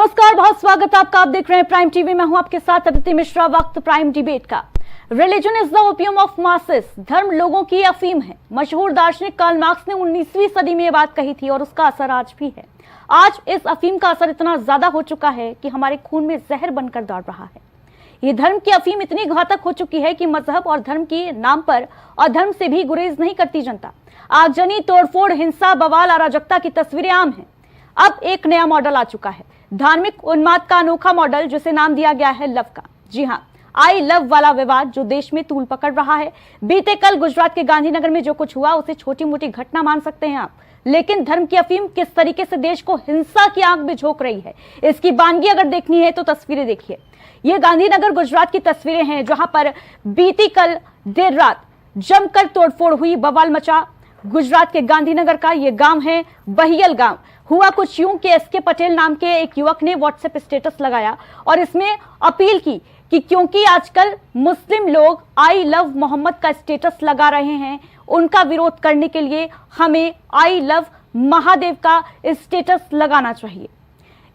नमस्कार, बहुत स्वागत है आपका। आप देख रहे हैं प्राइम टीवी। मैं हूं आपके साथ अदिति मिश्रा। वक्त प्राइम डिबेट का। Religion is the opium of masses. धर्म लोगों की अफीम है। मशहूर दार्शनिक कार्ल मार्क्स ने 19वीं सदी में यह बात कही थी और उसका असर आज भी है। आज इस अफीम का असर इतना ज्यादा हो चुका है कि हमारे खून में जहर बनकर दौड़ रहा है। ये धर्म की अफीम इतनी घातक हो चुकी है कि मजहब और धर्म के नाम पर अधर्म से भी गुरेज नहीं करती जनता। आगजनी, तोड़फोड़, हिंसा, बवाल, अराजकता की तस्वीरें आम हैं। अब एक नया मॉडल आ चुका है, धार्मिक उन्माद का अनोखा मॉडल, जिसे नाम दिया गया है लव का। जी हां, आई लव वाला विवाद जो देश में तूल पकड़ रहा है। बीते कल गुजरात के गांधीनगर में जो कुछ हुआ उसे छोटी मोटी घटना मान सकते हैं आप, लेकिन धर्म की अफीम किस तरीके से देश को हिंसा की आंख में झोंक रही है, इसकी वानगी अगर देखनी है तो तस्वीरें देखिए। ये गांधीनगर गुजरात की तस्वीरें हैं, जहां पर बीती कल देर रात जमकर तोड़फोड़ हुई, बवाल मचा। गुजरात के गांधीनगर का ये गांव है बहियल गांव। हुआ कुछ यूं कि एसके पटेल नाम के एक युवक ने व्हाट्सएप स्टेटस लगाया और इसमें अपील की कि क्योंकि आजकल मुस्लिम लोग आई लव मोहम्मद का स्टेटस लगा रहे हैं, उनका विरोध करने के लिए हमें आई लव महादेव का स्टेटस लगाना चाहिए।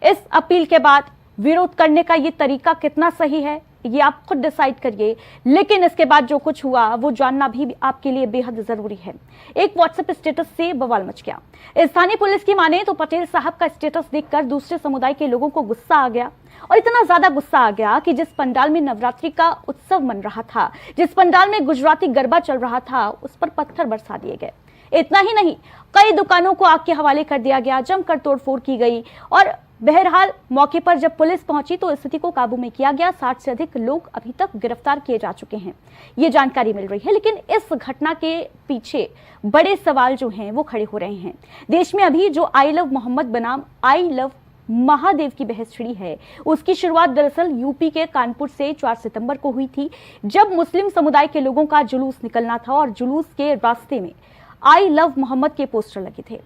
इस अपील के बाद विरोध करने का ये तरीका कितना सही है ये आप खुद डिसाइड करिए, लेकिन इसके बाद जो कुछ हुआ वो जानना भी आपके लिए बेहद जरूरी है। एक व्हाट्सएप स्टेटस से बवाल मच गया। स्थानीय पुलिस की माने तो पटेल साहब का स्टेटस देखकर दूसरे समुदाय के लोगों को गुस्सा आ गया, और इतना ज्यादा गुस्सा आ गया कि जिस पंडाल में नवरात्रि का उत्सव मन रहा था, जिस पंडाल में गुजराती गरबा चल रहा था, उस पर पत्थर बरसा दिए गए। इतना ही नहीं, कई दुकानों को आग के हवाले कर दिया गया, जमकर तोड़फोड़ की गई। और बहरहाल मौके पर जब पुलिस पहुंची तो स्थिति को काबू में किया गया। 60 से अधिक लोग अभी तक गिरफ्तार किए जा चुके हैं, ये जानकारी मिल रही है। लेकिन इस घटना के पीछे बड़े सवाल जो हैं वो खड़े हो रहे हैं। देश में अभी जो आई लव मोहम्मद बनाम आई लव महादेव की बहस छिड़ी है, उसकी शुरुआत दरअसल यूपी के कानपुर से 4 सितंबर को हुई थी, जब मुस्लिम समुदाय के लोगों का जुलूस निकलना था और जुलूस के रास्ते में आई लव मोहम्मद के पोस्टर लगे थे।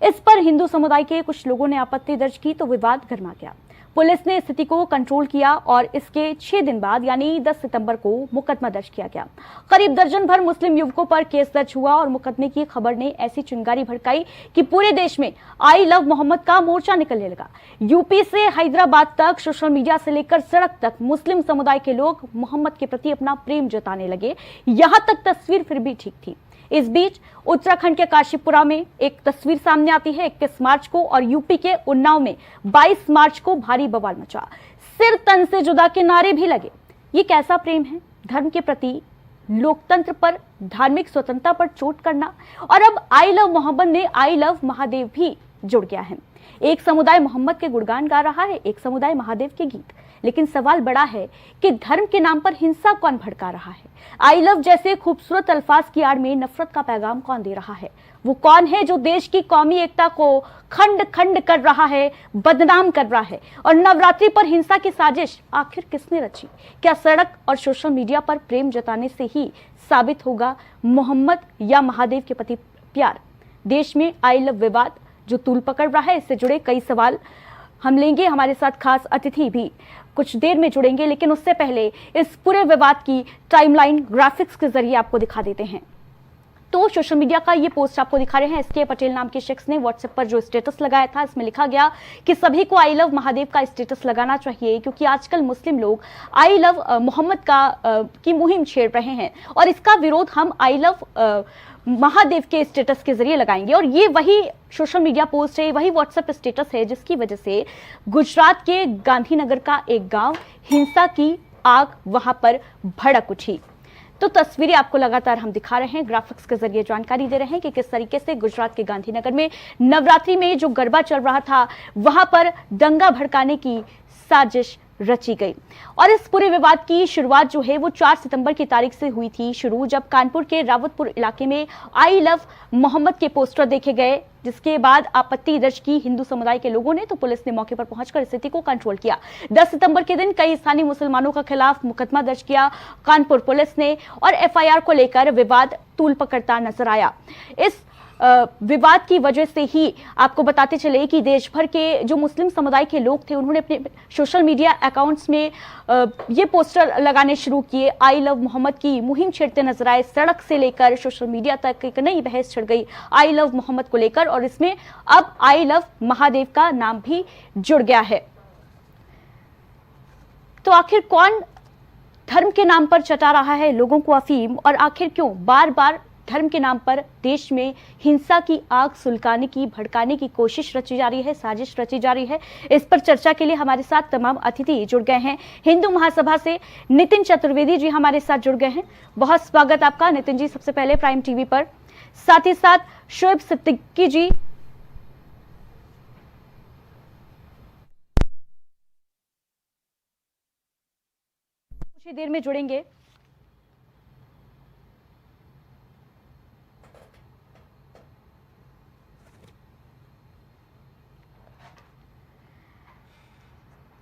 इस पर हिंदू समुदाय के कुछ लोगों ने आपत्ति दर्ज की तो विवाद गर्मा गया। पुलिस ने स्थिति को कंट्रोल किया और इसके 6 दिन बाद यानी 10 सितंबर को मुकदमा दर्ज किया गया। करीब दर्जन भर मुस्लिम युवकों पर केस दर्ज हुआ और मुकदमे की खबर ने ऐसी चिंगारी भड़काई कि पूरे देश में आई लव मोहम्मद का मोर्चा निकलने लगा। यूपी से हैदराबाद तक, सोशल मीडिया से लेकर सड़क तक मुस्लिम समुदाय के लोग मोहम्मद के प्रति अपना प्रेम जताने लगे। यहां तक तस्वीर फिर भी ठीक थी। इस बीच उत्तराखंड के काशीपुरा में एक तस्वीर सामने आती है 21 मार्च को, और यूपी के उन्नाव में 22 मार्च को भारी बवाल मचा। सिर तन से जुदा के नारे भी लगे। ये कैसा प्रेम है? धर्म के प्रति, लोकतंत्र पर, धार्मिक स्वतंत्रता पर चोट करना। और अब आई लव मोहम्मद ने आई लव महादेव भी जुड़ गया है। एक समुदाय मोहम्मद के गुणगान गा रहा है, एक समुदाय महादेव के गीत। लेकिन सवाल बड़ा है कि धर्म के नाम पर हिंसा कौन भड़का रहा है? आई लव जैसे खूबसूरत अल्फाज की आड़ में नफरत का पैगाम कौन दे रहा है? वो कौन है जो देश की कौमी एकता को खंड खंड कर रहा है, बदनाम कर रहा है? और नवरात्रि पर हिंसा की साजिश आखिर किसने रची? क्या सड़क और सोशल मीडिया पर प्रेम जताने से ही साबित होगा मोहम्मद या महादेव के प्रति प्यार? देश में आई लव विवाद जो तूल पकड़ रहा है, इससे जुड़े कई सवाल हम लेंगे। हमारे साथ खास अतिथि भी कुछ देर में जुड़ेंगे, लेकिन उससे पहले इस पूरे विवाद की टाइमलाइन ग्राफिक्स के जरिए आपको दिखा देते हैं। तो सोशल मीडिया का ये पोस्ट आपको दिखा रहे हैं। एसके पटेल नाम के शख्स ने व्हाट्सएप पर जो स्टेटस लगाया था, इसमें लिखा गया कि सभी को आई लव महादेव का स्टेटस लगाना चाहिए, क्योंकि आजकल मुस्लिम लोग आई लव मोहम्मद की मुहिम छेड़ रहे हैं और इसका विरोध हम आई लव महादेव के स्टेटस के जरिए लगाएंगे। और ये वही सोशल मीडिया पोस्ट है, वही व्हाट्सएप स्टेटस है जिसकी वजह से गुजरात के गांधीनगर का एक गांव, हिंसा की आग वहां पर भड़क उठी। तो तस्वीरें आपको लगातार हम दिखा रहे हैं, ग्राफिक्स के जरिए जानकारी दे रहे हैं कि किस तरीके से गुजरात के गांधीनगर में नवरात्रि में जो गरबा चल रहा था, वहां पर दंगा भड़काने की साजिश रची गई। और इस पूरे विवाद की शुरुआत जो है वो 4 सितंबर की तारीख से हुई थी शुरू, जब कानपुर के रावतपुर इलाके में आई लव मोहम्मद के पोस्टर देखे गए, जिसके बाद आपत्ति दर्ज की हिंदू समुदाय के लोगों ने, तो पुलिस ने मौके पर पहुंचकर स्थिति को कंट्रोल किया। 10 सितंबर के दिन कई स्थानीय मुसलमानों के खिलाफ मुकदमा दर्ज किया कानपुर पुलिस ने, और एफआईआर को लेकर विवाद तूल पकड़ता नजर आया। इस विवाद की वजह से ही आपको बताते चले कि देश भर के जो मुस्लिम समुदाय के लोग थे, उन्होंने अपने सोशल मीडिया अकाउंट्स में ये पोस्टर लगाने शुरू किए। आई लव मोहम्मद की मुहिम छेड़ते नजर आए। सड़क से लेकर सोशल मीडिया तक एक नई बहस छिड़ गई आई लव मोहम्मद को लेकर, और इसमें अब आई लव महादेव का नाम भी जुड़ गया है। तो आखिर कौन धर्म के नाम पर चटा रहा है लोगों को अफीम, और आखिर क्यों बार बार धर्म के नाम पर देश में हिंसा की आग सुलगाने की, भड़काने की कोशिश रची जा रही है, साजिश रची जा रही है। इस पर चर्चा के लिए हमारे साथ तमाम अतिथि जुड़ गए हैं। हिंदू महासभा से नितिन चतुर्वेदी जी हमारे साथ जुड़ गए हैं। बहुत स्वागत आपका नितिन जी, सबसे पहले प्राइम टीवी पर। साथ ही साथ शोएब सिद्दीकी जी, कुछ ही देर में जुड़ेंगे।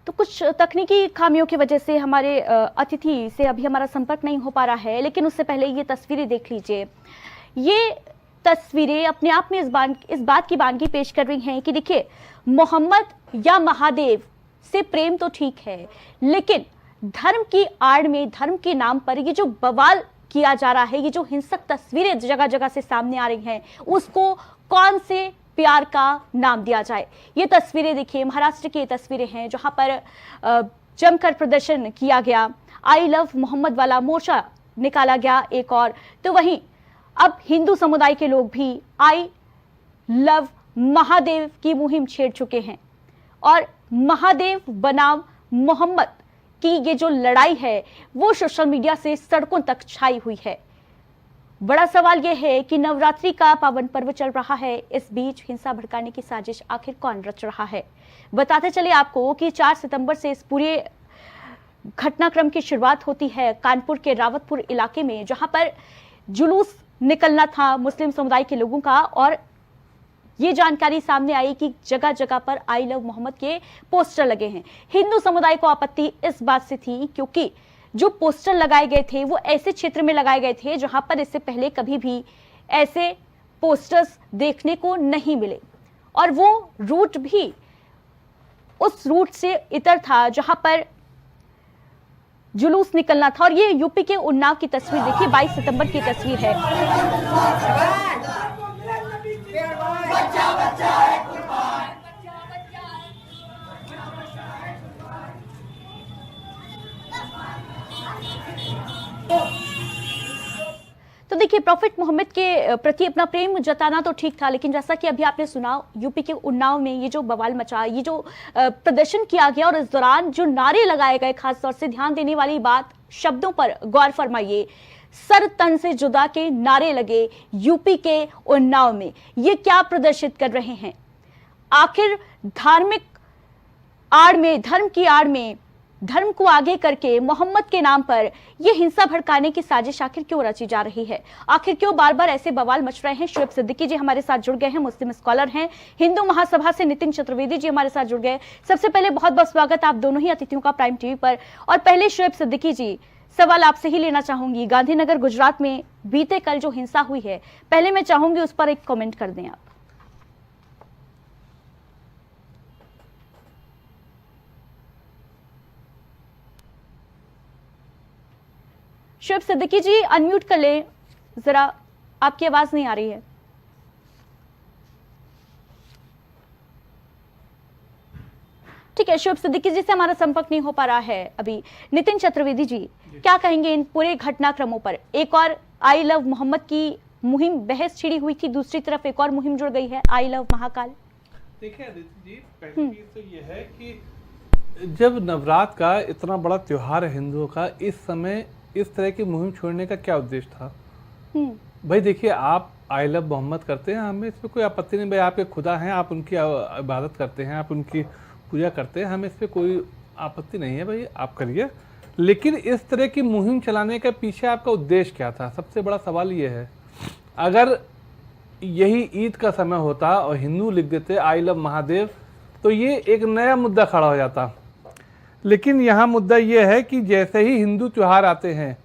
तो कुछ तकनीकी खामियों की वजह से हमारे अतिथि से अभी हमारा संपर्क नहीं हो पा रहा है, लेकिन उससे पहले ये तस्वीरें देख लीजिए। ये तस्वीरें अपने आप में इस बात की बानगी पेश कर रही हैं कि देखिए, मोहम्मद या महादेव से प्रेम तो ठीक है, लेकिन धर्म की आड़ में, धर्म के नाम पर ये जो बवाल किया जा रहा है, ये जो हिंसक तस्वीरें जगह जगह से सामने आ रही हैं, उसको कौन से प्यार का नाम दिया जाए। ये तस्वीरें देखिए, महाराष्ट्र की ये तस्वीरें हैं जहां पर जमकर प्रदर्शन किया गया, आई लव मोहम्मद वाला मोर्चा निकाला गया एक और। तो वहीं अब हिंदू समुदाय के लोग भी आई लव महादेव की मुहिम छेड़ चुके हैं, और महादेव बनाम मोहम्मद की ये जो लड़ाई है वो सोशल मीडिया से सड़कों तक छाई हुई है। बड़ा सवाल यह है कि नवरात्रि का पावन पर्व चल रहा है, इस बीच हिंसा भड़काने की साजिश आखिर कौन रच रहा है। बताते चले आपको कि 4 सितंबर से इस पूरे घटनाक्रम की शुरुआत होती है कानपुर के रावतपुर इलाके में, जहां पर जुलूस निकलना था मुस्लिम समुदाय के लोगों का, और ये जानकारी सामने आई कि जगह जगह पर आई लव मोहम्मद के पोस्टर लगे हैं। हिंदू समुदाय को आपत्ति इस बात से थी क्योंकि जो पोस्टर लगाए गए थे वो ऐसे क्षेत्र में लगाए गए थे जहां पर इससे पहले कभी भी ऐसे पोस्टर्स देखने को नहीं मिले, और वो रूट भी उस रूट से इतर था जहां पर जुलूस निकलना था। और ये यूपी के उन्नाव की तस्वीर देखिए, 22 सितंबर की तस्वीर है। तो देखिए, प्रॉफिट मोहम्मद के प्रति अपना प्रेम जताना तो ठीक था, लेकिन जैसा कि अभी आपने सुना, यूपी के उन्नाव में ये जो बवाल मचा, ये जो प्रदर्शन किया गया, और इस दौरान जो नारे लगाए गए, खासतौर से ध्यान देने वाली बात, शब्दों पर गौर फरमाइए, सर तन से जुदा के नारे लगे यूपी के उन्नाव में। ये क्या प्रदर्शित कर रहे हैं? आखिर धार्मिक आड़ में, धर्म की आड़ में, धर्म को आगे करके मोहम्मद के नाम पर यह हिंसा भड़काने की साजिश आखिर क्यों रची जा रही है? आखिर क्यों बार बार ऐसे बवाल मच रहे हैं? शोएब सिद्दीकी जी हमारे साथ जुड़ गए हैं, मुस्लिम स्कॉलर हैं। हिंदू महासभा से नितिन चतुर्वेदी जी हमारे साथ जुड़ गए। सबसे पहले बहुत बहुत स्वागत आप दोनों ही अतिथियों का प्राइम टीवी पर। और पहले शोएब सिद्दीकी जी, सवाल आपसे ही लेना चाहूंगी। गांधीनगर गुजरात में बीते कल जो हिंसा हुई है, पहले मैं चाहूंगी उस पर एक कमेंट कर दें आप। शोएब सिद्दीकी जी अनम्यूट कर लें जरा, आपकी आवाज नहीं आ रही है। ठीक है, शोएब सिद्दीकी जी से हमारा संपर्क नहीं हो पा रहा है अभी। नितिन चतुर्वेदी जी, क्या कहेंगे इन पूरे घटनाक्रमों पर? एक और आई लव मोहम्मद की मुहिम बहस छिड़ी हुई थी, दूसरी तरफ एक और मुहिम जुड़ गई है, आई लव महाकाल। देखिए अदिति जी, पहली चीज तो ये है कि जब नवरात्र का इतना बड़ा त्योहार है हिंदुओं का, इस समय इस तरह की मुहिम छोड़ने का क्या उद्देश्य था? भाई देखिए, आप आई लव मोहम्मद करते हैं, हमें इस पर कोई आपत्ति नहीं। भाई आपके खुदा हैं, आप उनकी इबादत करते हैं, आप उनकी पूजा करते हैं, हमें इस पर कोई आपत्ति नहीं है, भाई आप करिए। लेकिन इस तरह की मुहिम चलाने के पीछे आपका उद्देश्य क्या था? सबसे बड़ा सवाल ये है। अगर यही ईद का समय होता और हिंदू लिख देते आई लव महादेव, तो ये एक नया मुद्दा खड़ा हो जाता। लेकिन यहाँ मुद्दा ये है कि जैसे ही हिंदू त्यौहार आते हैं,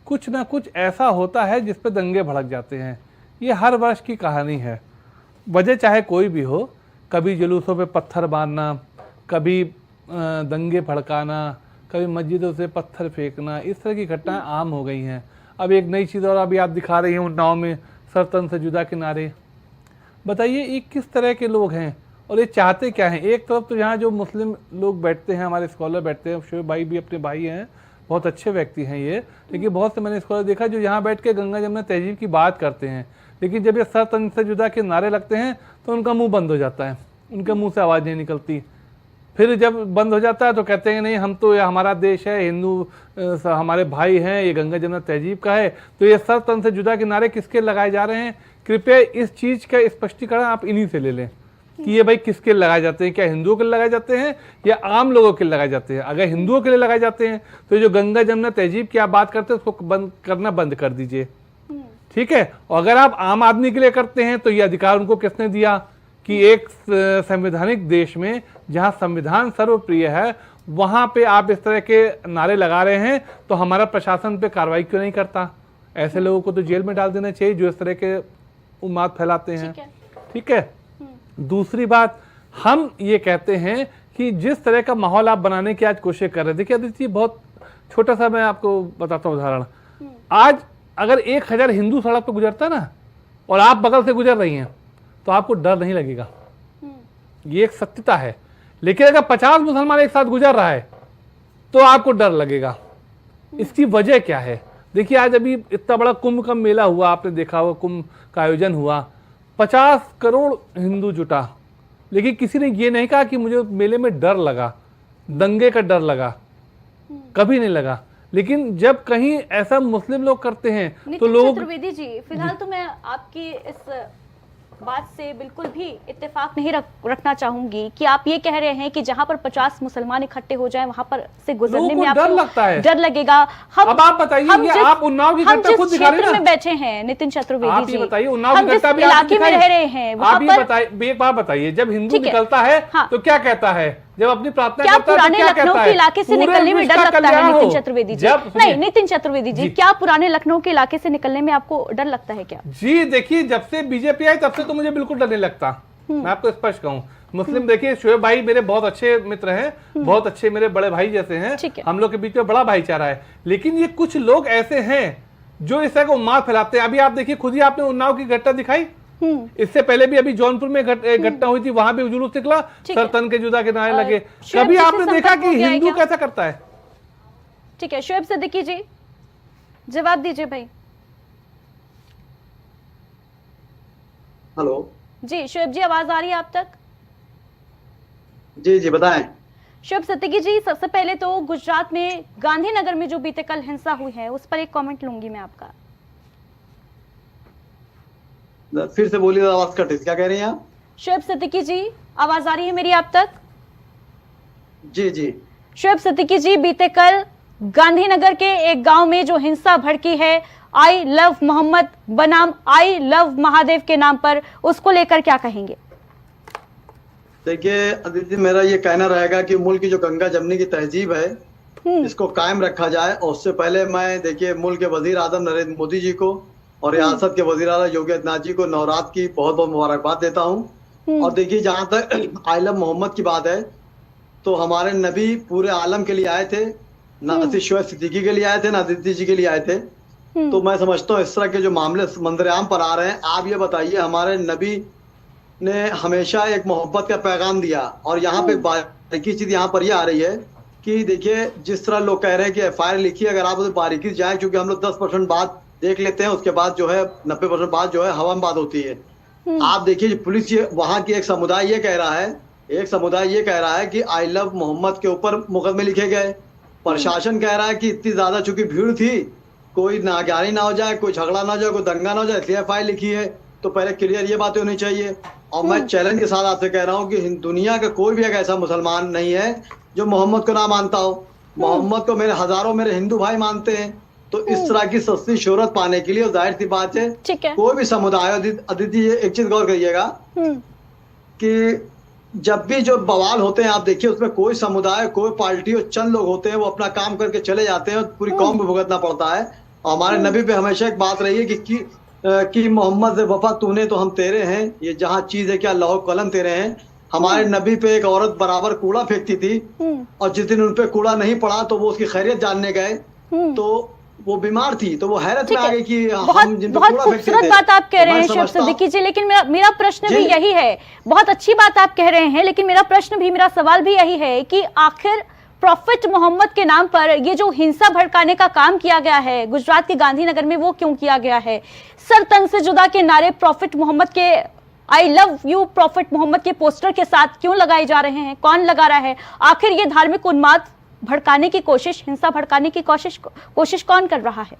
कुछ ना कुछ ऐसा होता है जिस पे दंगे भड़क जाते हैं। ये हर वर्ष की कहानी है, वजह चाहे कोई भी हो। कभी जुलूसों पे पत्थर मारना, कभी दंगे भड़काना, कभी मस्जिदों से पत्थर फेंकना, इस तरह की घटनाएं आम हो गई हैं। अब एक नई चीज़ और अभी आप दिखा रही हैं उन्नाव में सरतन से जुदा किनारे। बताइए ये किस तरह के लोग हैं? और ये चाहते क्या हैं? एक तरफ तो यहाँ जो मुस्लिम लोग बैठते हैं, हमारे स्कॉलर बैठते हैं, शोएब भाई भी अपने भाई हैं, बहुत अच्छे व्यक्ति हैं ये, लेकिन बहुत से मैंने स्कॉलर देखा जो यहाँ बैठ के गंगा जमुना तहजीब की बात करते हैं, लेकिन जब ये सर तन से जुदा के नारे लगते हैं तो उनका मुंह बंद हो जाता है, उनके मुंह से आवाज़ नहीं निकलती। फिर जब बंद हो जाता है तो कहते हैं नहीं, हम तो ये हमारा देश है, हिंदू हमारे भाई हैं, ये गंगा जमुना तहजीब का है। तो ये सर तन से जुदा के नारे किसके लगाए जा रहे हैं? कृपया इस चीज़ का स्पष्टीकरण आप इन्हीं से ले लें कि ये भाई किसके लगाए जाते हैं, क्या हिंदुओं के लगाए जाते हैं या आम लोगों के लगाए जाते हैं। अगर हिंदुओं के लिए लगाए जाते हैं तो जो गंगा जमुना तहजीब की आप बात करते हैं उसको बंद करना बंद कर दीजिए, ठीक है। और अगर आप आम आदमी के लिए करते हैं तो ये अधिकार उनको किसने दिया कि एक संवैधानिक देश में जहां संविधान सर्वप्रिय है वहां पे आप इस तरह के नारे लगा रहे हैं, तो हमारा प्रशासन पे कार्रवाई क्यों नहीं करता? ऐसे लोगों को तो जेल में डाल देना चाहिए जो इस तरह के उन्माद फैलाते हैं, ठीक है। दूसरी बात, हम ये कहते हैं कि जिस तरह का माहौल आप बनाने की आज कोशिश कर रहे थे, देखिए अदिति, बहुत छोटा सा मैं आपको बताता हूँ उदाहरण। आज अगर 1000 हिंदू सड़क पर गुजरता ना और आप बगल से गुजर रही हैं तो आपको डर नहीं लगेगा, ये एक सत्यता है। लेकिन अगर 50 मुसलमान एक साथ गुजर रहा है तो आपको डर लगेगा। इसकी वजह क्या है? देखिए आज अभी इतना बड़ा कुंभ का मेला हुआ, आपने देखा हुआ, कुंभ का आयोजन हुआ, 50 करोड़ हिंदू जुटा, लेकिन किसी ने ये नहीं कहा कि मुझे मेले में डर लगा, दंगे का डर लगा, कभी नहीं लगा। लेकिन जब कहीं ऐसा मुस्लिम लोग करते हैं तो लोग, चतुर्वेदी जी, फिलहाल तो मैं आपकी इस बात से बिल्कुल भी इत्तेफाक नहीं रखना चाहूंगी कि आप ये कह रहे हैं कि जहां पर 50 मुसलमान इकट्ठे हो जाएं वहां पर से गुजरने में डर लगता है, डर लगेगा। अब आप बताइए, आप उन्नाव की घटना खुद दिखा रहे हैं ना, में बैठे हैं नितिन चतुर्वेदी जी, बताइए उन्नाव की घटना भी इलाके में रह रहे हैं, आप ये बताइए, एक बात बताइए, जब हिंदू निकलता है तो क्या कहता है? जब अपनी प्रार्थना क्या पुराने लखनऊ के इलाके से निकलने में डर लगता है नितिन चतुर्वेदी जी? नहीं नितिन चतुर्वेदी जी, क्या पुराने लखनऊ के इलाके से निकलने में आपको डर लगता है क्या? जी देखिए, जब से बीजेपी आई तब से तो मुझे बिल्कुल डर नहीं लगता, मैं आपको स्पष्ट कहूँ। मुस्लिम देखिए, शोएब भाई मेरे बहुत अच्छे मित्र हैं, बहुत अच्छे मेरे बड़े भाई जैसे हैं, हम लोग के बीच में बड़ा भाईचारा है। लेकिन ये कुछ लोग ऐसे हैं जो इस तरह का उन्माद फैलाते हैं। अभी आप देखिए, खुद ही आपने उन्नाव की घटना दिखाई, इससे पहले भी अभी जौनपुर में घटना हुई थी, वहां भी जुलूस निकला, सर तन के जुदा के नारे लगे। कभी आपने देखा कि हिंदू कैसा करता है? ठीक है, शोएब सिद्दीकी जी जवाब दीजिए भाई। हेलो जी, शोएब जी आवाज आ रही है आप तक? जी जी बताएं। शोएब सिद्दीकी जी, सबसे पहले तो गुजरात में गांधीनगर में जो बीते कल हिंसा हुई है उस पर एक कमेंट लूंगी मैं आपका। फिर से बोलिए, आवाज कट, क्या कह रही हैं आप? शोएब सिद्दीकी जी आवाज आ रही है मेरी आप तक? जी जी। शोएब सिद्दीकी जी, बीते कल गांधीनगर के एक गांव में जो हिंसा भड़की है, आई लव मोहम्मद बनाम आई लव महादेव के नाम पर, उसको लेकर क्या कहेंगे? देखिए अदिति, मेरा ये कहना रहेगा कि मुल्क की जो गंगा जमुनी की तहजीब है इसको कायम रखा जाए। और उससे पहले मैं देखिए मुल्क के वजीर आजम नरेंद्र मोदी जी को और रियासत के वजीर आला योगी आदित्यनाथ जी को नवरात्र की बहुत बहुत मुबारकबाद देता हूँ। और देखिए, जहाँ तक आई लव मोहम्मद की बात है तो हमारे नबी पूरे आलम के लिए आए थे, ना सिर्फ शोएब सिद्दीकी के लिए आए थे, ना अदिति जी के लिए आए थे। तो मैं समझता हूँ इस तरह के जो मामले मंजरेआम पर आ रहे हैं, आप ये बताइए, हमारे नबी ने हमेशा एक मोहब्बत का पैगाम दिया। और यहाँ पे बारीकी चीज यहाँ पर ये आ रही है कि देखिए, जिस तरह लोग कह रहे हैं कि FIR लिखी, अगर आप उसे बारीकी से जाए, क्योंकि हम लोग 10% बात देख लेते हैं, उसके बाद जो है 90% बात जो है हवा में बात होती है। आप देखिए, पुलिस वहाँ की एक समुदाय ये कह रहा है कि आई लव मोहम्मद के ऊपर मुकदमे लिखे गए। प्रशासन कह रहा है कि इतनी ज्यादा चूंकि भीड़ थी, कोई नागानी ना हो जाए, कोई झगड़ा ना हो जाए, कोई दंगा ना हो जाए, इसलिए FIR लिखी है। तो पहले क्लियर ये बातें होनी चाहिए। और मैं चैलेंज के साथ आपसे कह रहा हूँ कि दुनिया का कोई भी एक ऐसा मुसलमान नहीं है जो मोहम्मद को ना मानता हो। मोहम्मद को मेरे हजारों मेरे हिंदू भाई मानते हैं। तो इस तरह की सस्ती शोहरत पाने के लिए जाहिर सी बात है, कोई भी समुदाय, अदिति एक चीज गौर करिएगा कि जब भी जो बवाल होते हैं, आप देखिए उसमें कोई समुदाय, कोई पार्टी और चंद लोग होते हैं, वो अपना काम करके चले जाते हैं और पूरी कौम को भुगतना पड़ता है। और हमारे नबी पे हमेशा एक बात रही है कि मोहम्मद से वफा तूने तो हम तेरे हैं, ये जहाँ चीज है क्या लौह कलम तेरे हैं। हमारे नबी पे एक औरत बराबर कूड़ा फेंकती थी और जिस दिन उन पे कूड़ा नहीं पड़ा तो वो उसकी खैरियत जानने गए। तो वो बीमार थी तो वो हैरत में आ गई कि बहुत हम जिन पे बहुत कूड़ा फेंकते खूबसूरत थे। बात आप कह तो रहे मैं हैं शुएब समझता हूं- सिद्दीकी जी, लेकिन मेरा प्रश्न भी जी। यही है। बहुत अच्छी बात आप कह रहे हैं, लेकिन मेरा सवाल भी यही है कि आखिर प्रॉफिट मोहम्मद के नाम पर ये जो हिंसा भड़काने का काम किया गया है गुजरात के गांधीनगर में, वो क्यों किया गया है? सर तन से जुदा के नारे प्रॉफिट मोहम्मद के, I love you prophet Mohammad के पोस्टर के साथ क्यों लगाए जा रहे हैं? कौन लगा रहा है? आखिर ये धार्मिक उन्माद भड़काने की कोशिश, हिंसा भड़काने की कोशिश कौन कर रहा है?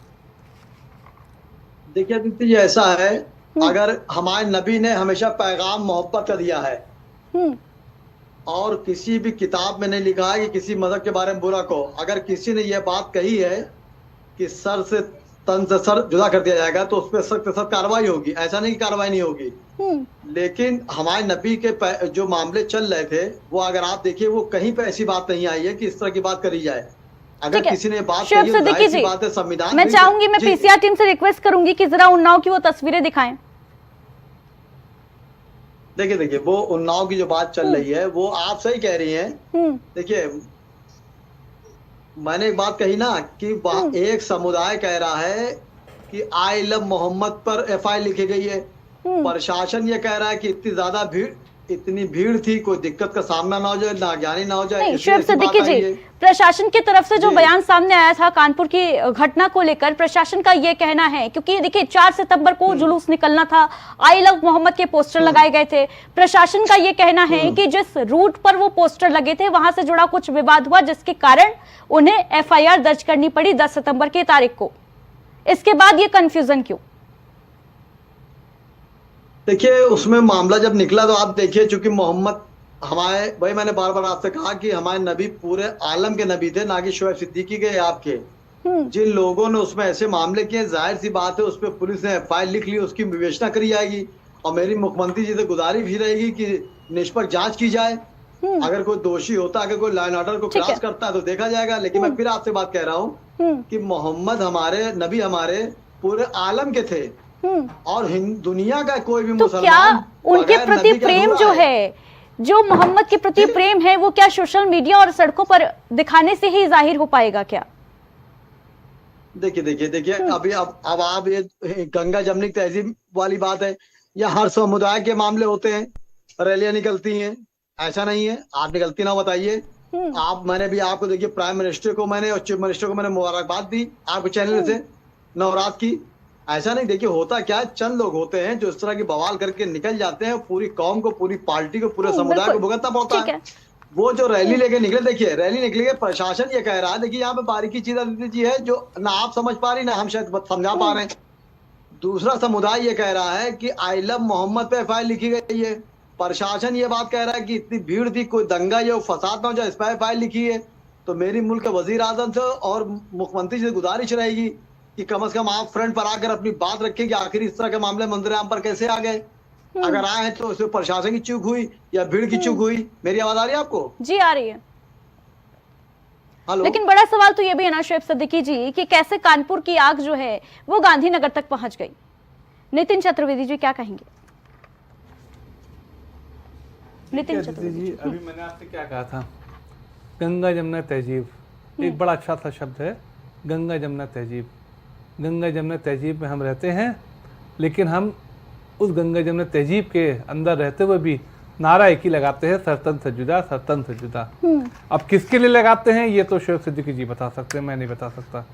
देखिए दीदी जी, ऐसा है, अगर हमारे नबी ने हमेशा पैगाम मोहब्बत का दिया है और किसी भी किताब में नहीं लिखा है कि किसी मजहब के बारे में बुरा कहो। अगर किसी ने यह बात कही है कि सर से तन से सर जुदा कर दिया जाएगा तो उस पर सख्त सख्त कार्रवाई होगी, ऐसा नहीं कि कार्रवाई नहीं होगी। लेकिन हमारे नबी के जो मामले चल रहे थे वो अगर आप देखिए वो कहीं पे ऐसी बात नहीं आई है कि इस तरह की बात करी जाए। अगर किसी ने बात शुएब कही है तो सिद्दीकी जाहिर सी जी, बात है संविधान मैं भी- चाहूंगी, मैं जी। पीसीआर टीम से रिक्वेस्ट करूंगी कि जरा उन्नाव की वो तस्वीरें दिखाएं। देखिए वो उन्नाव की जो बात चल रही है वो आप सही कह रही हैं। देखिए मैंने एक बात कही ना कि एक समुदाय कह रहा है कि आई लव मोहम्मद पर एफआईआर लिखी गई है, प्रशासन ये कह रहा है कि इतनी भीड़ थी, कोई दिक्कत का सामना ना हो जाए, नाज्ञानी ना हो जाए। नहीं, इसलिए शुएब ऐसी बात सिद्दीकी आई जी, है। प्रशासन की तरफ से जो जी। बयान सामने आया था कानपुर की घटना को लेकर, प्रशासन का ये कहना है, क्योंकि देखिए 4 सितंबर को जुलूस निकलना था, आई लव मोहम्मद के पोस्टर लगाए गए थे, प्रशासन का ये कहना है कि जिस रूट पर वो पोस्टर लगे थे वहां से जुड़ा कुछ विवाद हुआ जिसके कारण उन्हें एफआईआर दर्ज करनी पड़ी 10 सितंबर की तारीख को। इसके बाद ये कंफ्यूजन क्यों? देखिए उसमें मामला जब निकला तो आप देखिए, चूंकि मोहम्मद हमारे, भाई मैंने बार बार आपसे कहा कि हमारे नबी पूरे आलम के नबी थे, ना कि शुएब सिद्दीकी के आपके। जिन लोगों ने उसमें ऐसे मामले किए, जाहिर सी बात है उस पर पुलिस ने एफआईआर लिख ली, उसकी विवेचना करी जाएगी। और मेरी मुख्यमंत्री जी से गुजारिश भी रहेगी कि निष्पक्ष जांच की जाए। अगर कोई दोषी होता, अगर कोई लॉ एंड ऑर्डर को क्रॉस करता है तो देखा जाएगा। लेकिन मैं फिर आपसे बात कह रहा हूँ कि मोहम्मद हमारे नबी हमारे पूरे आलम के थे और दुनिया का कोई भी तो क्या मुसलमान उनके बगैर प्रति नबी का प्रेम अधूरा जो है, जो मोहम्मद के प्रति प्रेम है, वो क्या सोशल मीडिया और सड़कों पर दिखाने से ही जाहिर हो पाएगा क्या? देखिए अभी अब आप ये गंगा जमनी तहजीब वाली बात है, या हर समुदाय के मामले होते हैं, रैलियां निकलती हैं, ऐसा नहीं है। आप निकलती ना बताइए मैंने भी आपको देखिए प्राइम मिनिस्टर को मैंने और चीफ मिनिस्टर को मैंने मुबारकबाद दी आपके चैनल से नवरात की। ऐसा नहीं, देखिए होता क्या है, चंद लोग होते हैं जो इस तरह की बवाल करके निकल जाते हैं, पूरी कौम को, पूरी पार्टी को, पूरे समुदाय को भुगतना पड़ता है। वो जो रैली लेके निकले, देखिए रैली निकली है, प्रशासन ये कह रहा है, देखिए यहाँ पे बारीकी चीज अदिति जी है जो ना आप समझ पा रही ना हम शायद समझा पा रहे हैं। दूसरा समुदाय ये कह रहा है कि आई लव मोहम्मद पे एफआईआर लिखी गई है, प्रशासन ये बात कह रहा है कि इतनी भीड़ थी, कोई दंगा या फसाद ना हो जाए, इस पर एफआईआर लिखी है। तो मेरी मुल्क के वजीर आजम से और मुख्यमंत्री से गुजारिश रहेगी कि कम से कम आप फ्रंट पर आकर अपनी बात रखें कि आखिर इस तरह के मामले मंदिर आम पर कैसे आ गए। अगर आए तो उसमें प्रशासन की चूक हुई या भीड़ की चूक हुई। मेरी आवाज आ रही है आपको? जी आ रही है। हेलो। लेकिन बड़ा सवाल तो ये भी है ना शुएब सिद्दीकी जी कि कैसे कानपुर की आग जो है वो गांधीनगर तक पहुंच गई। नितिन चतुर्वेदी जी क्या कहेंगे? नितिन चतुर्वेदी जी, अभी मैंने आपसे क्या कहा था, गंगा जमुना तहजीब एक बड़ा अच्छा सा शब्द है। गंगा जमुना तहजीब, गंगा जमुना तहजीब में हम रहते हैं, लेकिन हम उस गंगा जमुना तहजीब के अंदर रहते हुए भी नारा एक ही लगाते हैं, सरतन से जुदा, सरतन से जुदा। अब किसके लिए लगाते हैं ये तो शुएब सिद्दीकी जी बता सकते हैं, मैं नहीं बता सकता।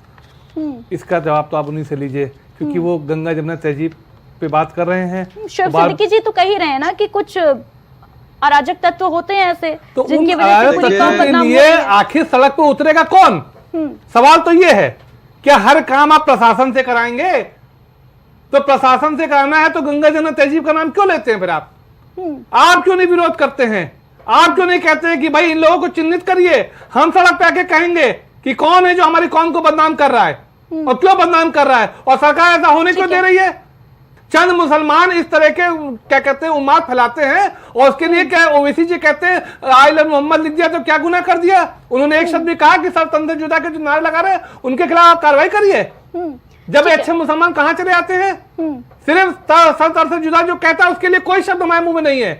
इसका जवाब तो आप उन्हीं से लीजिए, क्योंकि वो गंगा जमुना तहजीब पे बात कर रहे हैं। शुएब सिद्दीकी जी तो कह ही रहे हैं ना कि कुछ अराजक तत्व होते हैं ऐसे तो जिनकी उन वजह से पूरी कौम के बदनाम हो लिए रही है। आखिर सड़क पे उतरेगा कौन? सवाल तो ये है, क्या हर काम आप प्रशासन से कराएंगे? तो प्रशासन से कराना है तो गंगा जमुना तहजीब का नाम क्यों लेते हैं फिर आप क्यों नहीं विरोध करते हैं? आप क्यों नहीं कहते हैं कि भाई इन लोगों को चिन्हित करिए, हम सड़क पे आके कहेंगे कि कौन है जो हमारी कौम को बदनाम कर रहा है और क्यों बदनाम कर रहा है, और सरकार ऐसा होने क्यों दे रही है? चंद मुसलमान इस तरह के क्या कहते हैं उम्माद फैलाते हैं और उसके लिए क्या ओवैसी जी कहते हैं आई लव मोहम्मद लिख दिया तो क्या गुनाह कर दिया? उन्होंने एक शब्द भी कहा कि सब तंत्र जुदा के जो नारे लगा रहे हैं उनके खिलाफ आप कार्रवाई करिए। जब अच्छे मुसलमान कहां चले आते हैं? सिर्फ सर से जुदा जो कहता है उसके लिए कोई शब्द हमारे मुंह में नहीं है।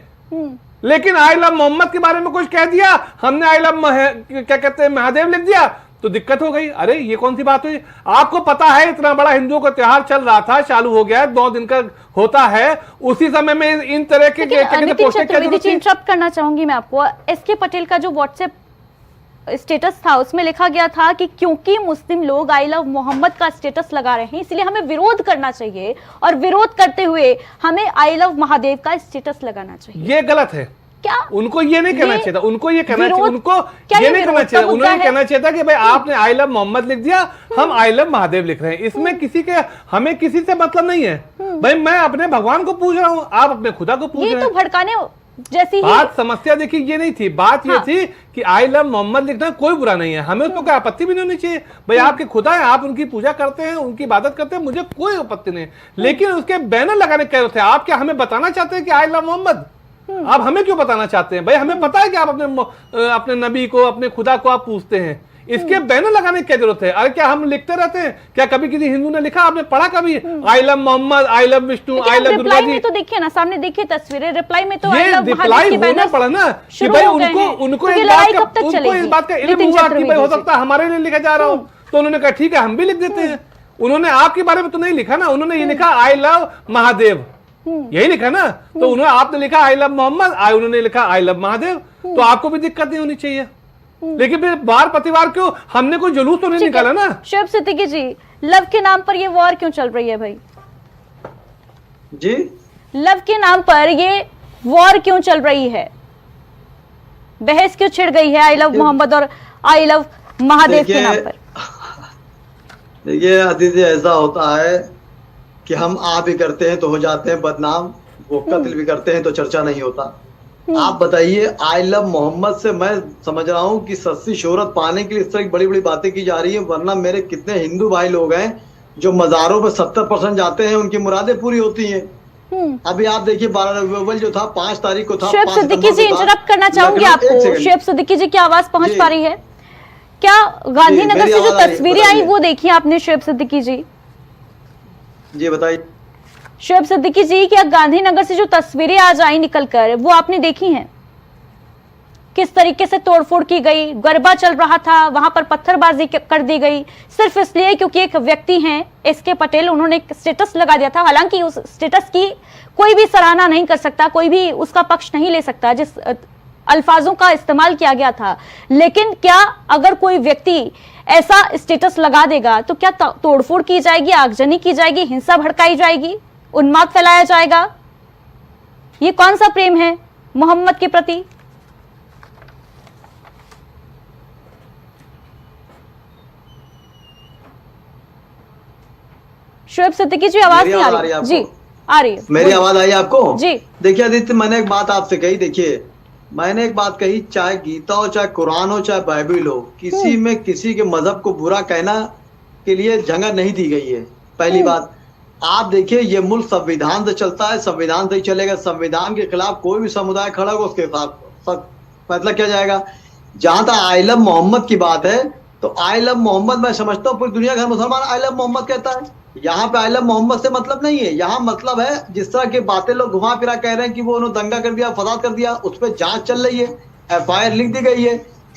लेकिन आई लव मोहम्मद के बारे में कुछ कह दिया हमने, आई लव क्या कहते हैं महादेव लिख दिया तो दिक्कत हो गई। अरे ये कौन सी बात हुई? आपको पता है इतना बड़ा हिंदुओं का त्योहार चल रहा था, चालू हो गया, 2 दिन का होता है, उसी समय में इन तरह के इंटरप्ट करना चाहूंगी मैं आपको। एसके पटेल का जो व्हाट्सएप स्टेटस था उसमें लिखा गया था कि क्योंकि मुस्लिम लोग आई लव मोहम्मद का स्टेटस लगा रहे हैं इसलिए हमें विरोध करना चाहिए, और विरोध करते हुए हमें आई लव महादेव का स्टेटस लगाना चाहिए। ये गलत है क्या? उनको ये नहीं कहना चाहिए था, उनको ये कहना चाहिए, उनको ये नहीं कहना चाहिए, उन्होंने कहना चाहिए था कि भाई आपने आई लव मोहम्मद लिख दिया, हम आई लव महादेव लिख रहे हैं, इसमें किसी के हमें किसी से मतलब नहीं है। भाई मैं अपने भगवान को पूछ रहा हूँ, आप अपने खुदा को पूछ रहे हैं। ये तो भड़काने जैसी बात समस्या देखिए ये नहीं थी, बात ये थी कि आई लव मोहम्मद लिखना कोई बुरा नहीं है, हमें उसको कोई आपत्ति भी नहीं होनी चाहिए। भाई आपके खुदा है, आप उनकी पूजा करते हैं, उनकी इबादत करते हैं, मुझे कोई आपत्ति नहीं, लेकिन उसके बैनर लगाने कह रहे थे। आप क्या हमें बताना चाहते हैं कि आई लव मोहम्मद? आप हमें क्यों बताना चाहते हैं? भाई हमें पता है कि आप अपने नबी को, अपने खुदा को आप पूछते हैं, इसके बैनर लगाने की क्या जरूरत है? अरे क्या हम लिखते रहते हैं? क्या कभी किसी हिंदू ने लिखा, आपने पढ़ा कभी I love Mohammad, I love Vishnu, I love Durga ji? तो देखिए ना, सामने देखिए तस्वीरें, रिप्लाई में तो ये रिप्लाई होना पड़ा ना कि भाई उनको इस बात का इल्म हुआ कि भाई हो सकता है हमारे लिए लिखा जा रहा हो, तो उन्होंने कहा ठीक है हम भी लिख देते हैं। उन्होंने आपके बारे में तो नहीं लिखा ना, उन्होंने ये लिखा आई लव महादेव, यही लिखा ना। तो उन्होंने, आपने लिखा आई लव मोहम्मद, उन्होंने लिखा आई लव महादेव, तो आपको भी दिक्कत नहीं होनी चाहिए। लेकिन फिर बार प्रतिवार क्यों? हमने कोई जुलूस तो नहीं निकाला ना। शुएब सिद्दीकी जी, लव के नाम पर ये वॉर क्यों चल रही है भाई जी? लव के नाम पर ये वॉर क्यों चल रही है? बहस क्यों छिड़ गई है आई लव मोहम्मद और आई लव महादेव के नाम पर? देखिए अदिति, ऐसा होता है कि हम आ भी करते हैं तो हो जाते हैं बदनाम, वो कत्ल भी करते हैं तो चर्चा नहीं होता। आप बताइए, आई लव मोहम्मद से मैं समझ रहा हूँ कि सस्ती शोहरत पाने के लिए इस तरह की बड़ी बड़ी बातें की जा रही है, वरना मेरे कितने हिंदू भाई लोग हैं जो मज़ारों पे 70% जाते हैं, उनकी मुरादें पूरी होती हैं। अभी आप देखिए 12 रबीउल जो था 5 तारीख को था। शुएब सिद्दीकी जी, इंटरप्ट करना चाहूंगी आपको। शुएब सिद्दीकी जी की आवाज पहुंच पा रही है क्या? गांधीनगर से जो तस्वीरें आई वो देखी आपने शुएब सिद्दीकी जी? जी बताइए। शुएब सिद्दीकी जी, क्या गांधीनगर से जो तस्वीरें आज आई निकलकर वो आपने देखी हैं? किस तरीके से तोड़फोड़ की गई, गरबा चल रहा था, वहां पर पत्थरबाजी कर दी गई, सिर्फ इसलिए क्योंकि एक व्यक्ति हैं एसके पटेल, उन्होंने एक स्टेटस लगा दिया था। हालांकि उस स्टेटस की कोई भी सराहना नहीं कर सकता, कोई भी उसका पक्ष नहीं ले सकता जिस अल्फाजों का इस्तेमाल किया गया था, लेकिन क्या अगर कोई व्यक्ति ऐसा स्टेटस लगा देगा तो क्या तोड़फोड़ की जाएगी, आगजनी की जाएगी, हिंसा भड़काई जाएगी, उन्माद फैलाया जाएगा? ये कौन सा प्रेम है मोहम्मद के प्रति? शुएब सिद्दीकी जी, आवाज नहीं आ रही जी? आ रही है, मेरी आवाज आई आपको जी? देखिए आदित्य, मैंने एक बात आपसे कही, देखिए मैंने एक बात कही, चाहे गीता हो, चाहे कुरान हो, चाहे बाइबल हो, किसी में किसी के मजहब को बुरा कहना के लिए जगह नहीं दी गई है। पहली बात आप देखिए, ये मुल्क संविधान से चलता है, संविधान से ही चलेगा। संविधान के खिलाफ कोई भी समुदाय खड़ा होगा उसके साथ फैसला किया जाएगा। जहां तक आई लव मोहम्मद की बात है, तो आई लव मोहम्मद मैं समझता हूँ पूरी दुनिया का मुसलमान आई लव मोहम्मद कहता है। यहाँ पे आई लव मोहम्मद से मतलब नहीं है, यहाँ मतलब है जिस तरह की बातें लोग घुमा फिरा कह रहे हैं कि वो उन्होंने दंगा कर दिया, फसाद कर दिया, उस पर जांच चल रही है, FIR लिख दी गई है,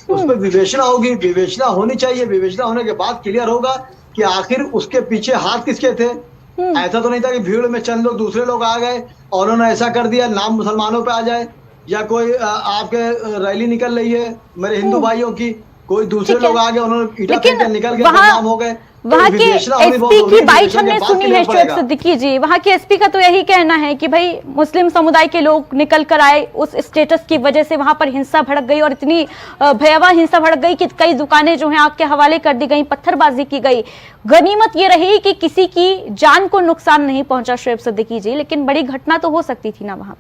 उस पर विवेचना होगी, विवेचना होनी चाहिए। विवेचना होने के बाद क्लियर होगा कि आखिर उसके पीछे हाथ किसके थे। ऐसा तो नहीं था कि भीड़ में चंद लोग दूसरे लोग आ गए और उन्होंने ऐसा कर दिया नाम मुसलमानों पे आ जाए, या कोई आपके रैली निकल रही है मेरे हिंदू भाइयों की, कोई दूसरे लोग आ गए, उन्होंने ईटा फेंक निकल गए, नाम हो गए। वहाँ के एसपी की बाइट हमने सुनी है शुएब सिद्दीकी जी, वहाँ के एसपी का तो यही कहना है कि भाई मुस्लिम समुदाय के लोग निकल कर आए, उस स्टेटस की वजह से वहां पर हिंसा भड़क गई, और इतनी भयावह हिंसा भड़क गई कि कई दुकानें जो हैं आग के हवाले कर दी गई, पत्थरबाजी की गई। गनीमत ये रही कि किसी की जान को नुकसान नहीं पहुंचा शुएब सिद्दीकी जी, लेकिन बड़ी घटना तो हो सकती थी ना वहां।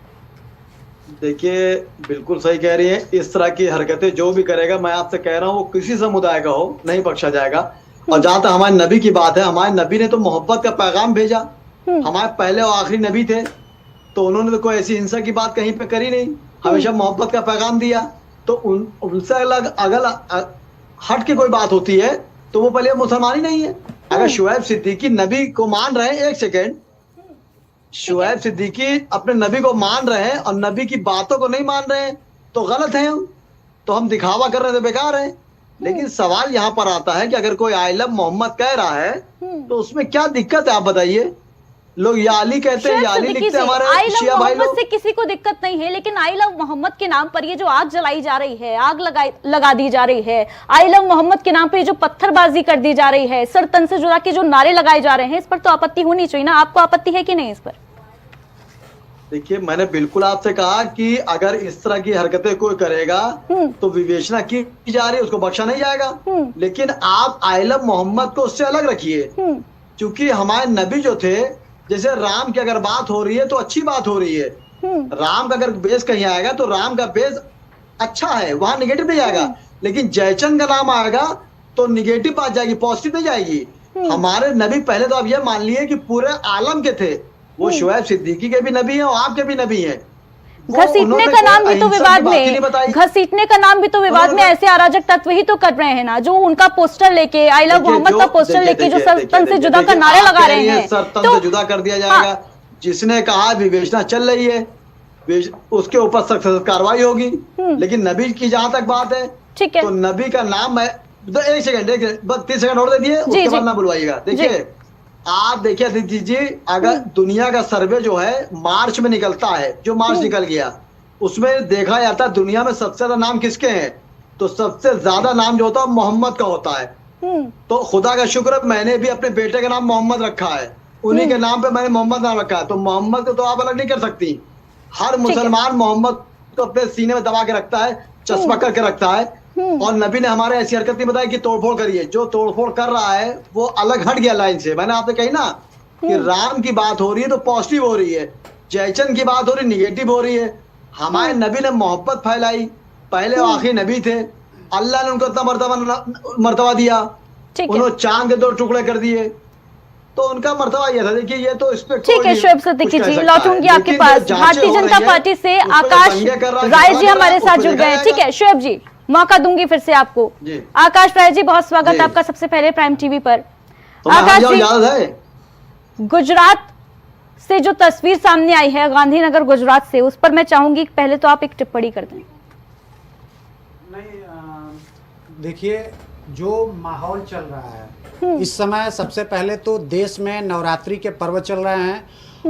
देखिए बिल्कुल सही कह रही है, इस तरह की हरकतें जो भी करेगा, मैं आपसे कह रहा हूँ वो किसी समुदाय का हो, नहीं बख्शा जाएगा। और जहां तक हमारे नबी की बात है, हमारे नबी ने तो मोहब्बत का पैगाम भेजा, हमारे पहले और आखिरी नबी थे, तो उन्होंने तो कोई ऐसी हिंसा की बात कहीं पे करी नहीं, हमेशा मोहब्बत का पैगाम दिया। तो उनसे अलग अगर हट के कोई बात होती है तो वो पहले मुसलमान ही नहीं है। अगर शुएब सिद्दीकी नबी को मान रहे हैं, एक सेकेंड, शुएब सिद्दीकी अपने नबी को मान रहे हैं और नबी की बातों को नहीं मान रहे हैं तो गलत है हम, तो हम दिखावा कर रहे थे, बेकार है। लेकिन सवाल यहाँ पर आता है कि अगर कोई आई लव मोहम्मद कह रहा है तो उसमें क्या दिक्कत है, आप बताइए। लोग या अली कहते हैं, या अली लिखते हैं हमारे आई लव शिया भाई मोहम्मद लोग। से किसी को दिक्कत नहीं है, लेकिन आई लव मोहम्मद के नाम पर ये जो आग जलाई जा रही है, आग लगा दी जा रही है, आई लव मोहम्मद के नाम पर ये जो पत्थरबाजी कर दी जा रही है, सर तन से जुदा के जो नारे लगाए जा रहे हैं, इस पर तो आपत्ति होनी चाहिए ना। आपको आपत्ति है कि नहीं इस पर? देखिए, मैंने बिल्कुल आपसे कहा कि अगर इस तरह की हरकतें कोई करेगा तो विवेचना की जा रही है, उसको बख्शा नहीं जाएगा। लेकिन आप आई लव मोहम्मद को उससे अलग रखिए, क्योंकि हमारे नबी जो थे, जैसे राम की अगर बात हो रही है तो अच्छी बात हो रही है। राम का अगर बेस कहीं आएगा तो राम का बेस अच्छा है, वहां निगेटिव नहीं जाएगा। लेकिन जयचंद का नाम आएगा तो निगेटिव बात जाएगी, पॉजिटिव नहीं जाएगी। हमारे नबी पहले तो आप ये मान लिए कि पूरे आलम के थे, वो शुएब सिद्दीकी के भी नबी हैं और आपके भी नबी हैं। घसीटने का नाम भी तो विवाद में, घसीटने का नाम भी तो विवाद में ऐसे अराजक तत्व ही तो कर रहे हैं ना, जो उनका पोस्टर लेके, आई लव मोहम्मद का पोस्टर लेके जो सर तन से जुदा का नारे लगा रहे हैं, सर तन से जुदा कर दिया जाएगा। जिसने कहा विवेचना चल रही है, उसके ऊपर सख्त कार्रवाई होगी। लेकिन नबी की जहां तक बात है, ठीक है, तो नबी का नाम है। एक सेकंड, बस 30 सेकंड और दे दिए, उसके बाद ना बुलवाइएगा। देखिए, आप देखिए अदिति जी, अगर दुनिया का सर्वे जो है मार्च में निकलता है, जो मार्च निकल गया, उसमें देखा जाता है दुनिया में सबसे ज्यादा नाम किसके हैं, तो सबसे ज्यादा नाम जो होता है मोहम्मद का होता है। तो खुदा का शुक्र, मैंने भी अपने बेटे का नाम मोहम्मद रखा है, उन्हीं के नाम पे मैंने मोहम्मद नाम रखा है। तो मोहम्मद को तो आप अलग नहीं कर सकती। हर मुसलमान मोहम्मद को अपने सीने में दबा के रखता है, चश्मा करके रखता है। और नबी ने हमारे ऐसी हरकत नहीं बताई कि तोड़फोड़ करिए। जो तोड़फोड़ कर रहा है वो अलग हट गया लाइन से। मैंने आपसे कही ना कि राम की बात हो रही है तो पॉजिटिव हो रही है, जयचंद की बात हो रही निगेटिव हो रही है। हमारे नबी ने मोहब्बत फैलाई, पहले आखिरी नबी थे, अल्लाह ने उनको इतना मर्तबा दिया, उन्होंने चांद के 2 टुकड़े कर दिए, तो उनका मर्तबा यह था। देखिए, ये तो इस पे ठीक है, शुएब सिद्दीकी जी, लौटूंगी आपके पास। भारतीय जनता पार्टी से आकाश राय जी हमारे साथ जुड़ गए। ठीक है शुएब जी, मौका दूंगी फिर से आपको। आकाश राय जी, बहुत स्वागत है आपका सबसे पहले प्राइम टीवी पर। आकाश जी, गुजरात से जो तस्वीर सामने आई है, गांधीनगर गुजरात से, उस पर मैं चाहूंगी पहले तो आप एक टिप्पणी कर दें। नहीं, देखिए, जो माहौल चल रहा है इस समय, सबसे पहले तो देश में नवरात्रि के पर्व चल रहे हैं,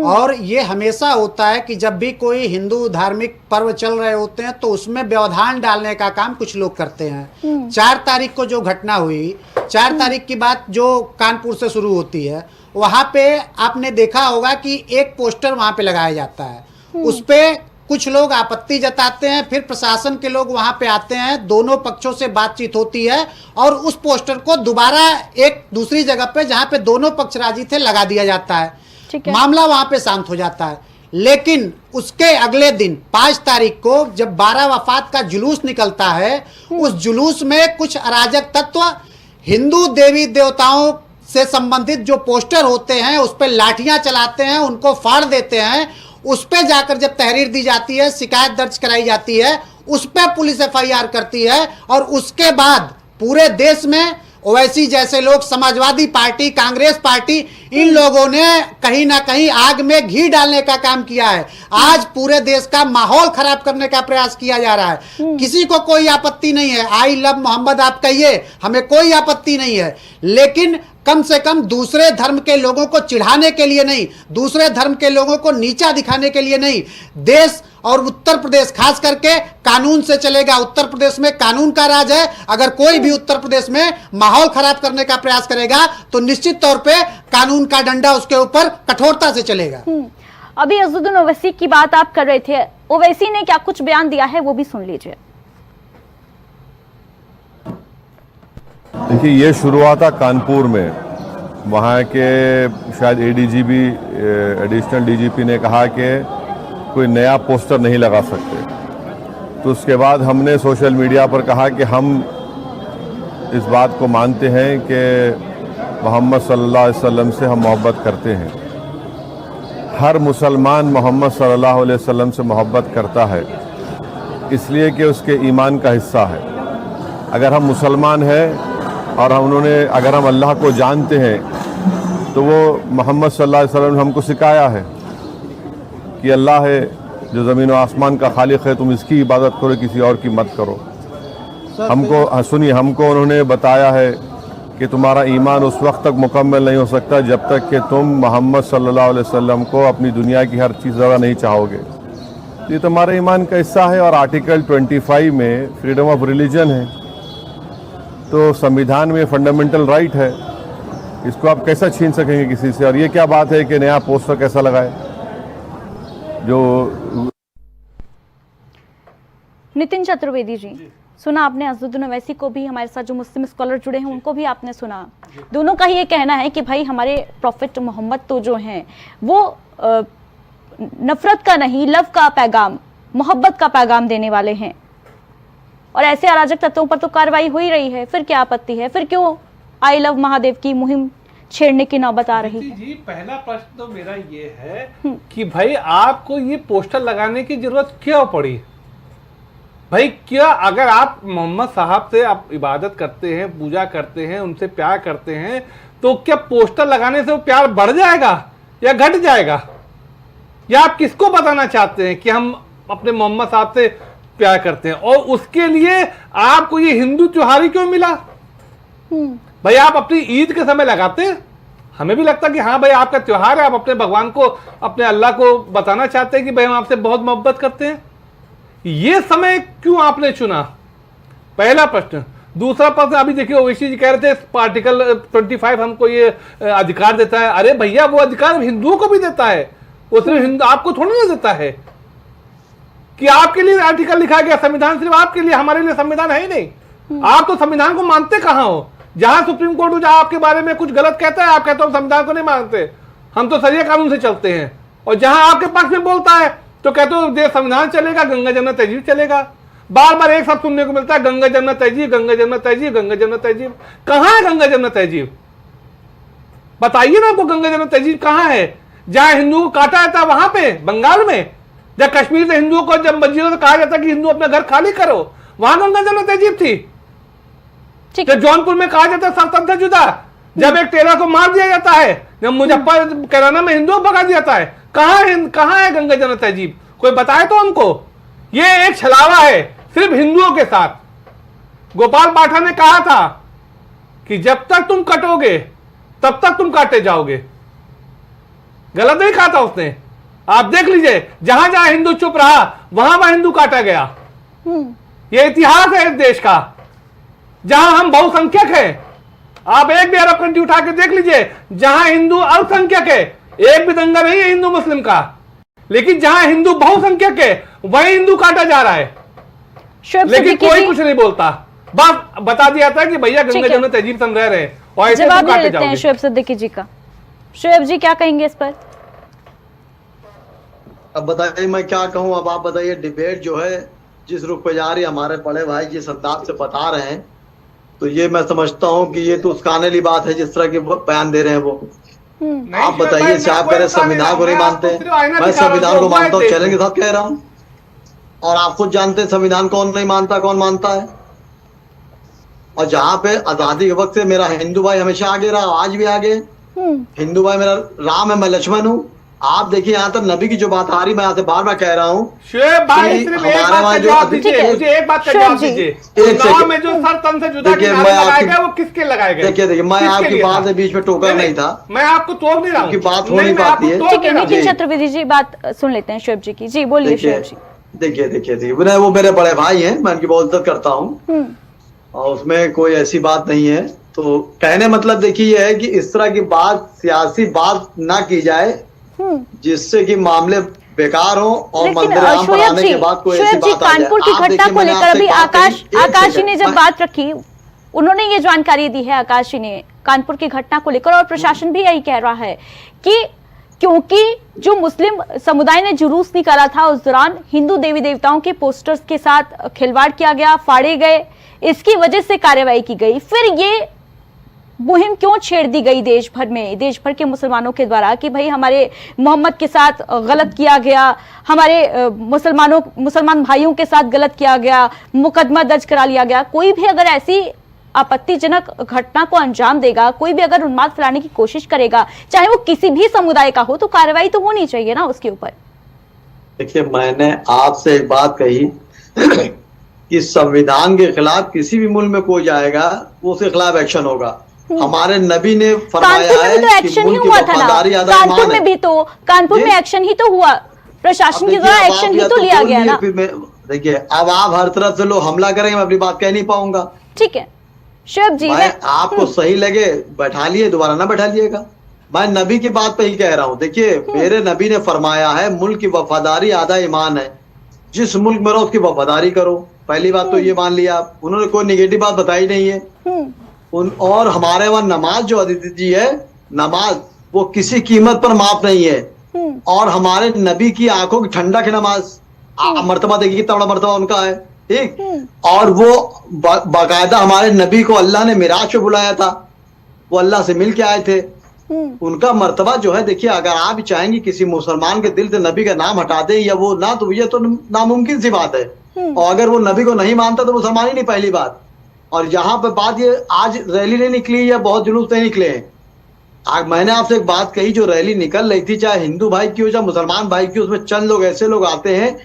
और ये हमेशा होता है कि जब भी कोई हिंदू धार्मिक पर्व चल रहे होते हैं तो उसमें व्यवधान डालने का काम कुछ लोग करते हैं। 4 तारीख को जो घटना हुई, 4 तारीख की बात जो कानपुर से शुरू होती है, वहाँ पे आपने देखा होगा कि एक पोस्टर वहाँ पे लगाया जाता है, उस पे कुछ लोग आपत्ति जताते हैं, फिर प्रशासन के लोग वहाँ पे आते हैं, दोनों पक्षों से बातचीत होती है और उस पोस्टर को दोबारा एक दूसरी जगह पे जहाँ पे दोनों पक्ष राजी थे लगा दिया जाता है। मामला वहां पे शांत हो जाता है। लेकिन उसके अगले दिन 5 तारीख को जब 12 वफात का जुलूस निकलता है, उस जुलूस में कुछ अराजक तत्व हिंदू देवी देवताओं से संबंधित जो पोस्टर होते हैं उस पर लाठियां चलाते हैं, उनको फाड़ देते हैं। उस पर जाकर जब तहरीर दी जाती है, शिकायत दर्ज कराई जाती है, उस पर पुलिस FIR करती है, और उसके बाद पूरे देश में ओवैसी जैसे लोग, समाजवादी पार्टी, कांग्रेस पार्टी, इन लोगों ने कहीं ना कहीं आग में घी डालने का काम किया है। आज पूरे देश का माहौल खराब करने का प्रयास किया जा रहा है। किसी को कोई आपत्ति नहीं है, आई लव मोहम्मद आप कहिए, हमें कोई आपत्ति नहीं है, लेकिन कम से कम दूसरे धर्म के लोगों को चिढ़ाने के लिए नहीं, दूसरे धर्म के लोगों को नीचा दिखाने के लिए नहीं। देश और उत्तर प्रदेश खास करके कानून से चलेगा। उत्तर प्रदेश में कानून का राज है। अगर कोई भी उत्तर प्रदेश में माहौल खराब करने का प्रयास करेगा तो निश्चित तौर पे कानून का डंडा उसके ऊपर कठोरता से चलेगा। अभी अज़दुद्दीन ओवैसी की बात आप कर रहे थे, ओवैसी ने क्या कुछ बयान दिया है वो भी सुन लीजिए। देखिए, ये शुरू हुआ था कानपुर में, वहाँ के शायद ADGP एडिशनल DGP ने कहा कि कोई नया पोस्टर नहीं लगा सकते। तो उसके बाद हमने सोशल मीडिया पर कहा कि हम इस बात को मानते हैं कि मोहम्मद सल्लल्लाहु अलैहि वसल्लम से हम मोहब्बत करते हैं। हर मुसलमान मोहम्मद सल्लल्लाहु अलैहि वसल्लम से मोहब्बत करता है, इसलिए कि उसके ईमान का हिस्सा है। अगर हम मुसलमान हैं और अगर हम अल्लाह को जानते हैं तो वो मोहम्मद सल्लल्लाहु अलैहि वसल्लम ने हमको सिखाया है कि अल्लाह है जो ज़मीन और आसमान का खालिक है, तुम इसकी इबादत करो, किसी और की मत करो। सुनिए, हमको उन्होंने बताया है कि तुम्हारा ईमान उस वक्त तक मुकम्मल नहीं हो सकता जब तक कि तुम मोहम्मद सल्लल्लाहु अलैहि वसल्लम को अपनी दुनिया की हर चीज़ ज़्यादा नहीं चाहोगे। ये तुम्हारे ईमान का हिस्सा है। और आर्टिकल 25 में फ्रीडम ऑफ रिलीजन है, तो संविधान में फंडामेंटल राइट है, इसको आप कैसा छीन सकेंगे किसी से। और ये क्या बात है कि नया पोस्टर कैसा लगाए जो। नितिन चतुर्वेदी जी, सुना आपने अज़दुद्दीन ओवैसी को भी, हमारे साथ जो मुस्लिम स्कॉलर जुड़े हैं उनको भी आपने सुना। दोनों का ये कहना है कि भाई हमारे प्रॉफिट मोहम्मद तो जो हैं वो नफरत का नहीं, लव का पैगाम, मोहब्बत का पैगाम देने वाले हैं। और ऐसे अराजक तत्वों पर तो कार्रवाई हो ही रही है, फिर क्या आपत्ति है? फिर क्यों आई लव महादेव की मुहिम छेड़ने की नौबत आ रही है? जी, पहला प्रश्न तो मेरा ये है कि भाई आपको ये पोस्टर लगाने की जरूरत क्यों पड़ी? भाई क्या अगर आप मोहम्मद साहब से आप इबादत करते हैं, पूजा करते हैं, उनसे प्यार करते हैं, तो क्या पोस्टर लगाने से वो प्यार बढ़ जाएगा या घट जाएगा? या आप किसको बताना चाहते हैं कि हम अपने मोहम्मद साहब से प्यार करते हैं? और उसके लिए आपको ये हिंदू त्योहार ही क्यों मिला? भाई आप अपनी ईद के समय लगाते हैं, हमें भी लगता कि हाँ भाई आपका त्योहार है, आप अपने भगवान को, अपने अल्लाह को बताना चाहते हैं कि भाई हम आपसे बहुत मोहब्बत करते हैं। ये समय क्यों आपने चुना? पहला प्रश्न। दूसरा प्रश्न, अभी देखिए ओवैसी जी कह रहे थे आर्टिकल 25 हमको ये अधिकार देता है। अरे भैया वो अधिकार हिंदुओं को भी देता है, वो सिर्फ आपको थोड़ी ना देता है कि आपके लिए आर्टिकल लिखा गया। संविधान सिर्फ आपके लिए, हमारे लिए संविधान है ही नहीं। आप तो संविधान को मानते कहां हो? जहां सुप्रीम कोर्ट जहां आपके बारे में कुछ गलत कहता है, आप कहते हो संविधान को नहीं मानते, हम तो शरिया कानून से चलते हैं। और जहां आपके पक्ष में बोलता है तो कहते हो देश संविधान चलेगा, गंगा जमुना तहजीब चलेगा। बार बार एक शब्द सुनने को मिलता है, गंगा जमुना तहजीब, गंगा जमुना तहजीब, गंगा जमुना तहजीब। कहां है गंगा जमुना तहजीब? बताइए ना आपको गंगा जमुना तहजीब कहां है? जहां हिंदुओं को काटा जाता है वहां पे बंगाल में, जब कश्मीर से हिंदुओं को जब मस्जिदों से कहा जाता है कि हिंदू अपना घर खाली करो, वहां गंगा जमुना तहजीब थी। जब जौनपुर में कहा जाता है सल्तनत से जुदा, जब एक टेलर को मार दिया जाता है, जब मुजफ्फर कैराना में हिंदुओं को भगा दिया जाता है, कहां है गंगा जमुना तहजीब? कोई बताए तो हमको। ये एक छलावा है सिर्फ हिंदुओं के साथ। गोपाल पाठा ने कहा था कि जब तक तुम कटोगे तब तक तुम काटे जाओगे। गलत नहीं कहा था उसने। आप देख लीजिए, जहां जहां हिंदू चुप रहा वहां वहां हिंदू काटा गया। ये इतिहास है इस देश का, जहां हम बहुसंख्यक हैं। आप एक भी अरब कंट्री उठा के देख लीजिए, जहां हिंदू अल्पसंख्यक है, एक भी दंगा नहीं है हिंदू मुस्लिम का, लेकिन जहां हिंदू बहुसंख्यक है वही हिंदू काटा जा रहा है, लेकिन कोई कुछ नहीं बोलता। बस बता दिया था कि भैया गंगा जमुना तहजीब हम रह रहे हैं और ऐसे जवाब ले लेते हैं शोएब सिद्दीकी जी का। शोएब जी क्या कहेंगे इस पर? अब बताइए मैं क्या कहूं। अब आप बताइए, डिबेट जो है जिस रुख पे जा रही है, हमारे बड़े भाई जिस अंदाज से बता रहे हैं, तो ये मैं समझता हूं कि ये तो उसकाने वाली बात है जिस तरह के बयान दे रहे हैं वो। आप बताइए, से आप कह रहे संविधान को नहीं मानते, मैं संविधान को मानता हूँ, चैलेंज के साथ कह रहा हूँ। और आप खुद जानते हैं संविधान कौन नहीं मानता, कौन मानता है। और जहाँ पे आजादी के वक्त से मेरा हिंदू भाई हमेशा आगे रहा, आज भी आगे। हिंदू भाई मेरा राम है, मैं लक्ष्मण हूँ। आप देखिए यहाँ तक नबी की जो बात आ रही, मैं यहाँ से बार बार कह रहा हूँ। हमारे वहाँ जो मुझे एक बात का जवाब दीजिए, में जो सर तन से जुदा लगाया गया वो किसके लगाया गया? देखिए मैं आपकी बात से बीच में टोका नहीं था, मैं आपको तोड़ नहीं रहा हूँ, बात हो नहीं पाती है। ठीक है, नितिन चतुर्वेदी जी बात सुन लेते हैं शोएब जी की। जी बोलिए शोएब जी। देखिए वो मेरे बड़े भाई हैं, मैं उनकी बहुत इज्जत करता हूँ और उसमें कोई ऐसी बात नहीं है। तो कहने मतलब देखिए ये है कि इस तरह की बात, सियासी बात ना की जाए जिससे कि मामले बेकार हो और मंदिर राम पर आने के बाद कोई ऐसी बात आ जाए। कानपुर की घटना को लेकर अभी आकाश जी ने जब बात रखी, उन्होंने ये जानकारी दी है आकाश जी ने कानपुर की घटना को लेकर, और प्रशासन भी यही कह रहा है कि क्योंकि जो मुस्लिम समुदाय ने जुलूस निकाला था उस दौरान हिंदू देवी देवताओं के पोस्टर्स के साथ खिलवाड़ किया गया, फाड़े गए, इसकी वजह से कार्रवाई की गई। फिर ये मुहिम क्यों छेड़ दी गई देश भर में, देश भर के मुसलमानों के द्वारा कि भाई हमारे मोहम्मद के साथ गलत किया गया, हमारे मुसलमान भाइयों के साथ गलत किया गया, मुकदमा दर्ज करा लिया गया। कोई भी अगर ऐसी आपत्तिजनक घटना को अंजाम देगा, कोई भी अगर उन्माद फैलाने की कोशिश करेगा, चाहे वो किसी भी समुदाय का हो, तो कार्रवाई तो होनी चाहिए ना उसके ऊपर। देखिए मैंने आपसे एक बात कही कि संविधान के खिलाफ किसी भी मुल्क में कोई जाएगा वो उसके खिलाफ एक्शन होगा। हमारे नबी ने फरमाया कानपुर में है भी तो कि एक्शन ही मुल्क की हुआ था ना, वफादारी आधा कानपुर ईमान में है। भी तो कानपुर में एक्शन ही तो हुआ, प्रशासन के द्वारा एक्शन ही तो लिया गया ना। देखिए अब आप हर तरफ से लोग हमला करेंगे, मैं अपनी बात कह नहीं पाऊंगा। ठीक है शुभ जी, मैं आपको सही लगे बैठा लिए, दोबारा ना बैठा लिएगा। मैं नबी की बात पे ही कह रहा हूँ। देखिए मेरे नबी ने फरमाया है मुल्क की वफादारी आधा ईमान है, जिस मुल्क में रहो उसकी वफादारी करो। पहली बात तो ये मान लिया आप, उन्होंने कोई निगेटिव बात बताई नहीं है। और हमारे वहाँ नमाज जो अदिति जी है, नमाज वो किसी कीमत पर माफ नहीं है। और हमारे नबी की आंखों की ठंडक है नमाज। मर्तबा देखिए कितना बड़ा मर्तबा उनका है, ठीक। और वो बाकायदा हमारे नबी को अल्लाह ने मिराज पे बुलाया था, वो अल्लाह से मिल के आए थे। उनका मर्तबा जो है, देखिए अगर आप चाहेंगे किसी मुसलमान के दिल से नबी का नाम हटा दे या वो ना, तो ये तो नामुमकिन सी बात है। और अगर वो नबी को नहीं मानता तो मुसलमान ही नहीं, पहली बात। और यहाँ पे बात ये, आज रैली नहीं निकली या बहुत जुलूस नहीं निकले हैं। आज मैंने आपसे एक बात कही, जो रैली निकल रही थी चाहे हिंदू भाई की हो चाहे मुसलमान भाई की, उसमें चंद लोग ऐसे लोग आते हैं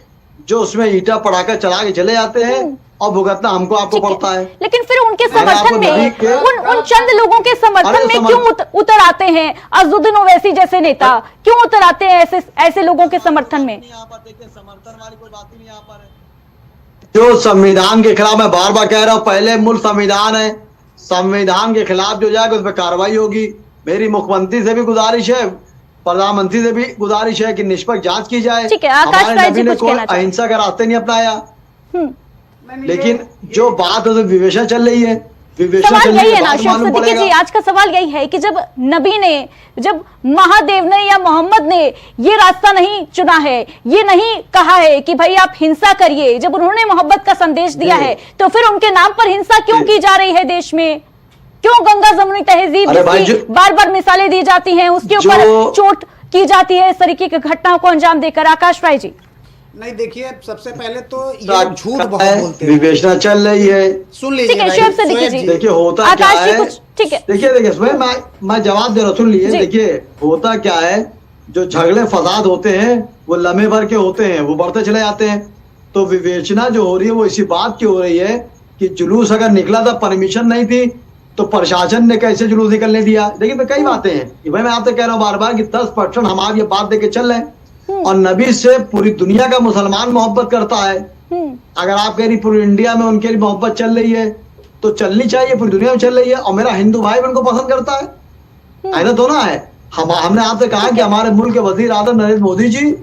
जो उसमें ईटा पटाखा चला के चले जाते हैं और भुगतना हमको आपको पड़ता है। लेकिन फिर उनके समर्थन में उन चंद लोगों के समर्थन में क्यों उतर आते हैं अज़ुद्दीन ओवैसी जैसे नेता, क्यों उतर आते हैं ऐसे लोगों के समर्थन में? समर्थन वाली कोई बात ही नहीं यहाँ पर है। जो संविधान के खिलाफ, मैं बार बार कह रहा हूँ, पहले मुल्क संविधान है, संविधान के खिलाफ जो जाएगा उस पर कार्रवाई होगी। मेरी मुख्यमंत्री से भी गुजारिश है, प्रधानमंत्री से भी गुजारिश है कि निष्पक्ष जांच की जाए। ठीक है, आकाश हमारे भाई नबी जी ने कुछ कोई कहना चाहते हैं। अहिंसा का रास्ते नहीं अपनाया। लेकिन जो बात है विवेचना चल रही है, सवाल यही है ना शेख सिद्दीकी जी, आज का सवाल यही है कि जब नबी ने, जब महादेव ने या मोहम्मद ने ये रास्ता नहीं चुना है, ये नहीं कहा है कि भाई आप हिंसा करिए, जब उन्होंने मोहब्बत का संदेश दिया है, तो फिर उनके नाम पर हिंसा क्यों की जा रही है देश में? क्यों गंगा जमुनी तहजीब जिसकी बार बार मिसालें दी जाती हैं उसके ऊपर चोट की जाती है इस तरीके की घटनाओं को अंजाम देकर? आकाश भाई जी। नहीं देखिए, सबसे पहले तो ये झूठ बहुत बोलते हैं, विवेचना चल रही है। सुन लीजिए ठीक है शेख सिद्दीकी जी, देखिए होता क्या है, ठीक है देखिए मैं जवाब दे रहा हूँ, सुन लीजिए। देखिए होता क्या है, जो झगड़े फसाद होते हैं वो लम्हे भर के होते हैं, वो बढ़ते चले जाते हैं। तो विवेचना जो हो रही है वो इसी बात की हो रही है कि जुलूस अगर निकला था, परमिशन नहीं थी, तो प्रशासन ने कैसे जुलूस निकलने दिया। देखिए कई बातें हैं, भाई मैं आपसे कह रहा हूँ बार बार कि 10% हम आप ये बात देके चल रहे हैं। और नबी से पूरी दुनिया का मुसलमान मोहब्बत करता है। अगर आप कह रही पूरी इंडिया में उनके लिए मोहब्बत चल रही है तो चलनी चाहिए, पूरी दुनिया में चल रही है। और मेरा हिंदू भाई उनको पसंद करता है, ऐसा तो ना है। हमने आपसे कहा कि हमारे मुल्क के वजीर आजम नरेंद्र मोदी जी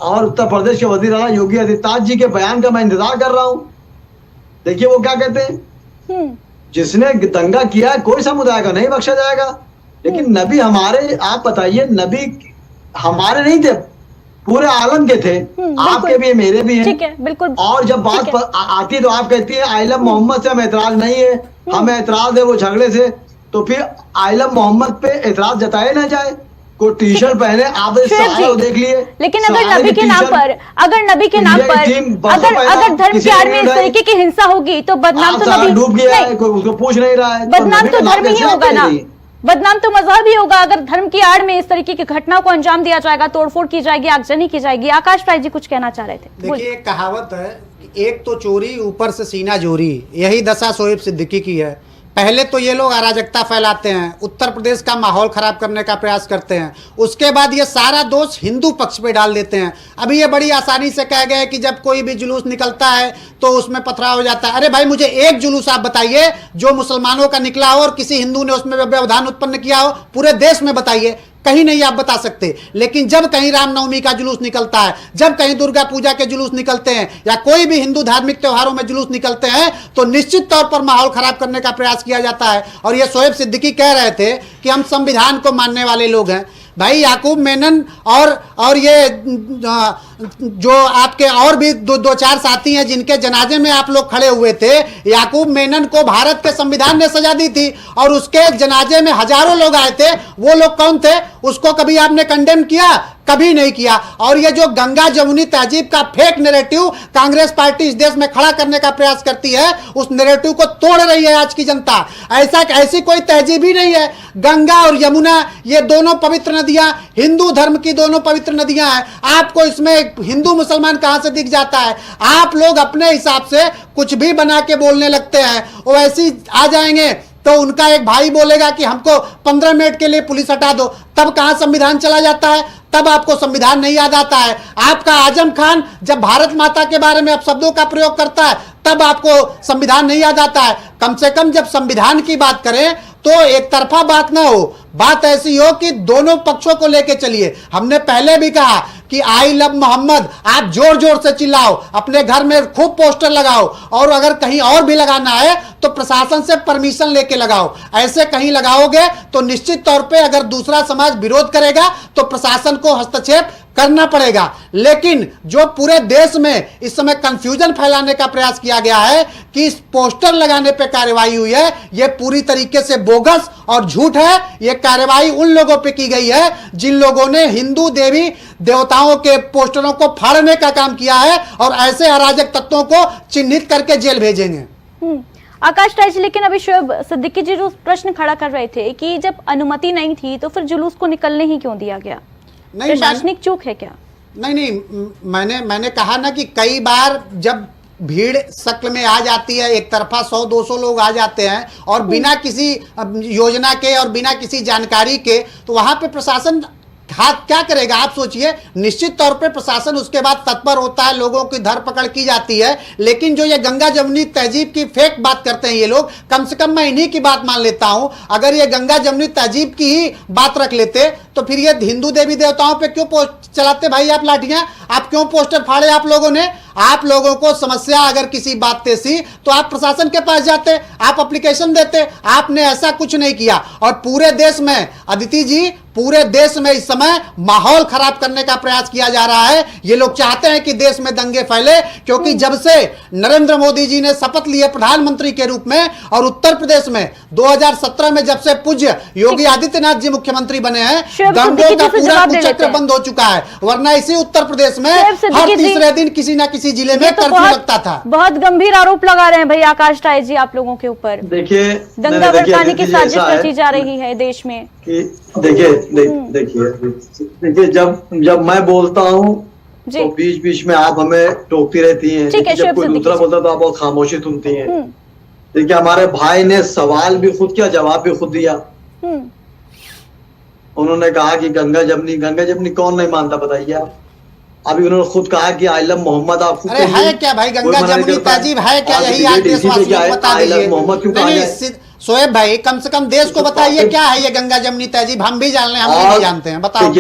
और उत्तर प्रदेश के वजीर आला योगी आदित्यनाथ जी के बयान का मैं इंतजार कर रहा हूँ। देखिए वो क्या कहते हैं, जिसने दंगा किया है कोई समुदाय का नहीं बख्शा जाएगा। लेकिन नबी हमारे, आप बताइए, नबी हमारे नहीं थे, पूरे आलम के थे, आपके भी मेरे भी हैं। ठीक है, बिल्कुल। और जब बात आती है तो आप कहती है आइलम मोहम्मद से हमें एतराज नहीं है, हमें एतराज है वो झगड़े से। तो फिर आइलम मोहम्मद पे एतराज जताया ना जाए। कोई टी शर्ट पहने, आप देख लिए। लेकिन अगर नबी के नाम पर, अगर धर्म के आड़ में इस तरीके की हिंसा होगी तो बदनाम तो नबी डूब गया है, कोई उसको पूछ नहीं रहा है। बदनाम तो धर्म ही होगा ना, बदनाम तो मजहब ही होगा। अगर धर्म की आड़ में इस तरीके की घटनाओं को अंजाम दिया जाएगा, तोड़फोड़ की जाएगी, आगजनी की जाएगी। आकाश भाई जी कुछ कहना चाह रहे थे। देखिए एक कहावत है, एक तो चोरी ऊपर से सीना जोरी, यही दशा शोएब सिद्दीकी की है। पहले तो ये लोग अराजकता फैलाते हैं, उत्तर प्रदेश का माहौल खराब करने का प्रयास करते हैं, उसके बाद ये सारा दोष हिंदू पक्ष पे डाल देते हैं। अभी ये बड़ी आसानी से कह गए कि जब कोई भी जुलूस निकलता है तो उसमें पथराव हो जाता है। अरे भाई मुझे एक जुलूस आप बताइए जो मुसलमानों का निकला हो और किसी हिंदू ने उसमें व्यवधान उत्पन्न किया हो, पूरे देश में बताइए, कहीं नहीं आप बता सकते। लेकिन जब कहीं रामनवमी का जुलूस निकलता है, जब कहीं दुर्गा पूजा के जुलूस निकलते हैं या कोई भी हिंदू धार्मिक त्योहारों में जुलूस निकलते हैं तो निश्चित तौर पर माहौल खराब करने का प्रयास किया जाता है। और ये शोएब सिद्दीकी कह रहे थे कि हम संविधान को मानने वाले लोग हैं। भाई याकूब मेनन और ये जो आपके और भी दो चार साथी हैं जिनके जनाजे में आप लोग खड़े हुए थे, याकूब मेनन को भारत के संविधान ने सजा दी थी और उसके जनाजे में हजारों लोग आए थे। वो लोग कौन थे? उसको कभी आपने कंडेम किया? कभी नहीं किया। और ये जो गंगा जमुनी तहजीब का फेक नैरेटिव कांग्रेस पार्टी इस देश में खड़ा करने का प्रयास करती है, उस नैरेटिव को तोड़ रही है आज की जनता। ऐसी कोई तहजीब ही नहीं है। गंगा और यमुना ये दोनों पवित्र नदियां, हिंदू धर्म की दोनों पवित्र नदियां हैं। आपको इसमें हिंदू मुसलमान कहां से दिख जाता है? आप लोग अपने हिसाब से कुछ भी बना के बोलने लगते हैं। वो ऐसी आ जाएंगे तो उनका एक भाई बोलेगा कि हमको 15 मिनट के लिए पुलिस हटा दो, तब कहां संविधान चला जाता है? तब आपको संविधान नहीं याद आता है। आपका आजम खान जब भारत माता के बारे में अपशब्दों का प्रयोग करता है, तब आपको संविधान नहीं याद आता है। कम से कम जब संविधान की बात करें तो एक तरफा बात ना हो, बात ऐसी हो कि दोनों पक्षों को लेके चलिए। हमने पहले भी कहा कि आई लव मोहम्मद आप जोर जोर से चिल्लाओ, अपने घर में खूब पोस्टर लगाओ, और अगर कहीं और भी लगाना है तो प्रशासन से परमिशन लेके लगाओ। ऐसे कहीं लगाओगे तो निश्चित तौर पे अगर दूसरा समाज विरोध करेगा तो प्रशासन को हस्तक्षेप करना पड़ेगा। लेकिन जो पूरे देश में इस समय कंफ्यूजन फैलाने का प्रयास किया गया है कि इस पोस्टर लगाने पे कार्रवाई हुई है, यह पूरी तरीके से बोगस और झूठ है। यह कार्रवाई उन लोगों पे की गई है जिन लोगों ने हिंदू देवी देवताओं के पोस्टरों को फाड़ने का काम किया है, और ऐसे अराजक तत्वों को चिन्हित करके जेल भेजेंगे। आकाश राय जी, लेकिन अभी शोएब सिद्दीकी जी जो प्रश्न खड़ा कर रहे थे कि जब अनुमति नहीं थी तो फिर जुलूस को निकलने ही क्यों दिया गया? प्रशासनिक चूक है क्या? नहीं, मैंने कहा ना कि कई बार जब भीड़ शक्ल में आ जाती है, एक तरफा 100-200 लोग आ जाते हैं और बिना किसी योजना के और बिना किसी जानकारी के, तो वहां पे प्रशासन क्या करेगा? आप सोचिए। निश्चित तौर पे प्रशासन उसके बाद तत्पर होता है, लोगों की धरपकड़ की जाती है। लेकिन जो ये गंगा जमुनी तहजीब की फेक बात करते हैं ये लोग, कम से कम मैं इन्हीं की बात मान लेता हूं। अगर ये गंगा जमुनी तहजीब की ही बात रख लेते तो फिर ये हिंदू देवी देवताओं पे क्यों पोस्ट चलाते भाई आप लाठियां? आप क्यों पोस्टर फाड़े आप लोगों ने? आप लोगों को समस्या अगर किसी बात थी तो आप प्रशासन के पास जाते, आप एप्लीकेशन देते। आपने ऐसा कुछ नहीं किया। और पूरे देश में अदिति जी, पूरे देश में इस समय माहौल खराब करने का प्रयास किया जा रहा है। ये लोग चाहते हैं कि देश में दंगे फैले, क्योंकि जब से नरेंद्र मोदी जी ने शपथ लिए प्रधानमंत्री के रूप में, और उत्तर प्रदेश में 2017 में जब से पूज्य योगी आदित्यनाथ जी मुख्यमंत्री बने हैं, दंगों का पूरा कुचक्र बंद हो चुका है। वरना इसी उत्तर प्रदेश में हर तीसरे दिन किसी ना किसी जिले में कर्फ्यू लगता था। बहुत गंभीर आरोप लगा रहे हैं भाई आकाश राय जी आप लोगों के ऊपर। देखिए, दंगा भड़काने की साजिश रची जा रही है देश में। देखिए, जब मैं बोलता हूँ तो बीच बीच में आप हमें टोकती रहती हैं। जब कोई दूसरा बोलता तो आप बहुत खामोशी सुनती हैं। देखिए, हमारे भाई ने सवाल भी खुद किया, जवाब भी खुद दिया। उन्होंने कहा कि गंगा जमुनी कौन नहीं मानता बताइए आप? अभी उन्होंने खुद कहा कि आई लव मोहम्मद। आप अरे है क्या भाई गंगा जमुनी तहजीब है क्या? यही आज देशवासियों को बता दीजिए। मोहम्मद क्यों कहा जाए? शोएब भाई कम से कम देश को बताइए क्या है ये गंगा जमुनी तहजीब? हम भी जान लें, हम नहीं जानते हैं, बताओ।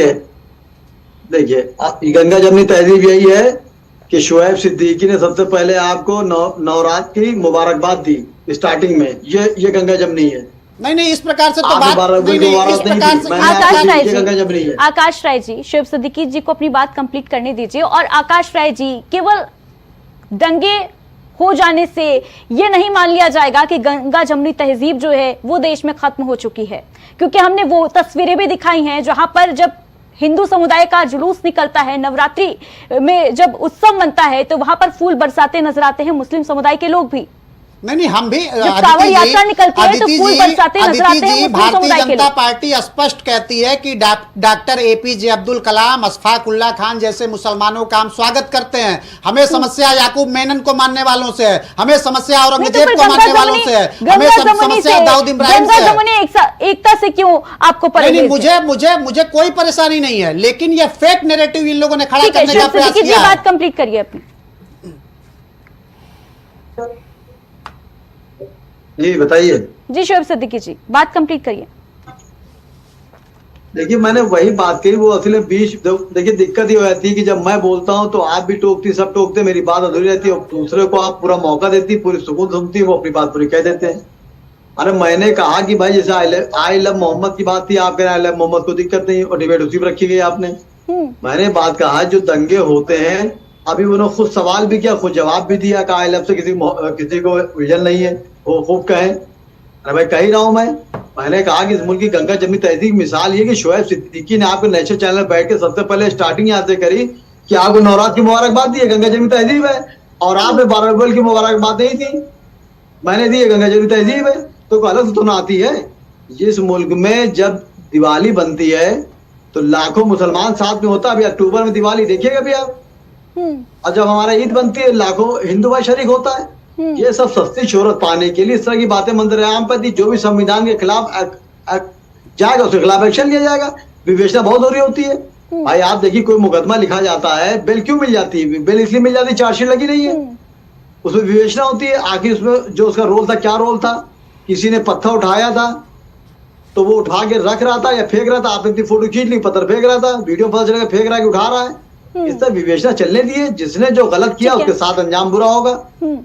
देखिए, गंगा जमुनी तहजीब यही है कि शोएब सिद्दीकी ने सबसे पहले आपको नवरात्र की मुबारकबाद दी स्टार्टिंग में। ये गंगा जमुनी है। नहीं, इस प्रकार से तो बात नहीं। आकाश राय जी, शोएब सिद्दीकी जी को अपनी बात कंप्लीट करने दीजिए। और आकाश राय जी, केवल दंगे हो जाने से ये नहीं मान लिया जाएगा कि गंगा जमुनी तहजीब जो है वो देश में खत्म हो चुकी है, क्योंकि हमने वो तस्वीरें भी दिखाई हैं जहां पर जब हिंदू समुदाय का जुलूस निकलता है, नवरात्रि में जब उत्सव मनता है तो वहां पर फूल बरसाते नजर आते हैं मुस्लिम समुदाय के लोग भी। नहीं, हम भी कांवड़ यात्रा निकलती है तो फूल बरसाते नजर आते हैं। भारतीय जनता पार्टी स्पष्ट कहती है कि डॉक्टर APJ अब्दुल कलाम, अशफाक उल्लाह खान जैसे मुसलमानों का हम स्वागत करते हैं। हमें समस्या याकूब मेनन को मानने वालों से है, हमें समस्या औरंगजेब को मानने वालों से है, हमें समस्या दाऊद इब्राहिम से है। एकता से क्यों आपको परेशानी? मुझे कोई परेशानी नहीं है, लेकिन ये फेक नैरेटिव इन लोगों ने खड़ा करने का प्रयास किया। बात कंप्लीट करिए अपनी। जी बताइए। जी शोएब सिद्दीकी जी, बात कंप्लीट करिए। देखिए, मैंने वही बात कही। वो असल में देखिए दिक्कत ये हो जाती है कि जब मैं बोलता हूं तो आप भी टोकती, सब टोकते, मेरी बात अधूरी रहती है और दूसरे को आप पूरा मौका देती, पूरी सुकून सुनती, वो अपनी बात पूरी कह देते हैं। अरे मैंने कहा कि भाई जैसे आई लव मोहम्मद की बात थी, आप कह रहे आई लव मोहम्मद को दिक्कत नहीं, और डिबेट उसी पर रखी गई आपने। मैंने बात कहा जो दंगे होते हैं, अभी उन्होंने खुद सवाल भी किया, खुद जवाब भी दिया कि आई लव से किसी को विजन नहीं है, वो खूब कहें। अरे भाई कह ही रहा हूं मैं, मैंने कहा कि इस मुल्क की गंगा जमनी तहजीब की मिसाल ये कि शोएब सिद्दीकी ने आपके नेशनल चैनल बैठ के सबसे पहले स्टार्टिंग यहाँ से करी कि आपको नवरात्र की मुबारकबाद दी है, गंगा जमनी तहजीब है, और आपने 12 अप्रैल की मुबारकबाद नहीं दी, मैंने दी है, गंगा जमनी तहजीब है, तो अलग तो ना आती है। जिस मुल्क में जब दिवाली बनती है तो लाखों मुसलमान साथ में होता है। अभी अक्टूबर में दिवाली देखिएगा भी आप, और जब हमारा ईद बनती है लाखों हिंदू भाई शरीक होता है। ये सब सस्ती शोहरत पाने के लिए इस तरह की बातें मंजर आम पर थी। जो भी संविधान के खिलाफ जाएगा उसके खिलाफ एक्शन लिया जाएगा। विवेचना बहुत जरूरी होती है भाई। आप देखिए कोई मुकदमा लिखा जाता है, बेल क्यों मिल जाती है? बेल इसलिए मिल जाती है, चार्जशीट लगी नहीं है, उसमें विवेचना होती है। आखिर उसमें जो उसका रोल था, क्या रोल था? किसी ने पत्थर उठाया था तो वो उठा के रख रहा था या फेंक रहा था? आपने इतनी फोटो खींच ली, पत्थर फेंक रहा था, वीडियो पता चलेगा फेंक रहा है कि उठा रहा है। इस तरह विवेचना चलने दिए। जिसने जो गलत किया उसके साथ अंजाम बुरा होगा।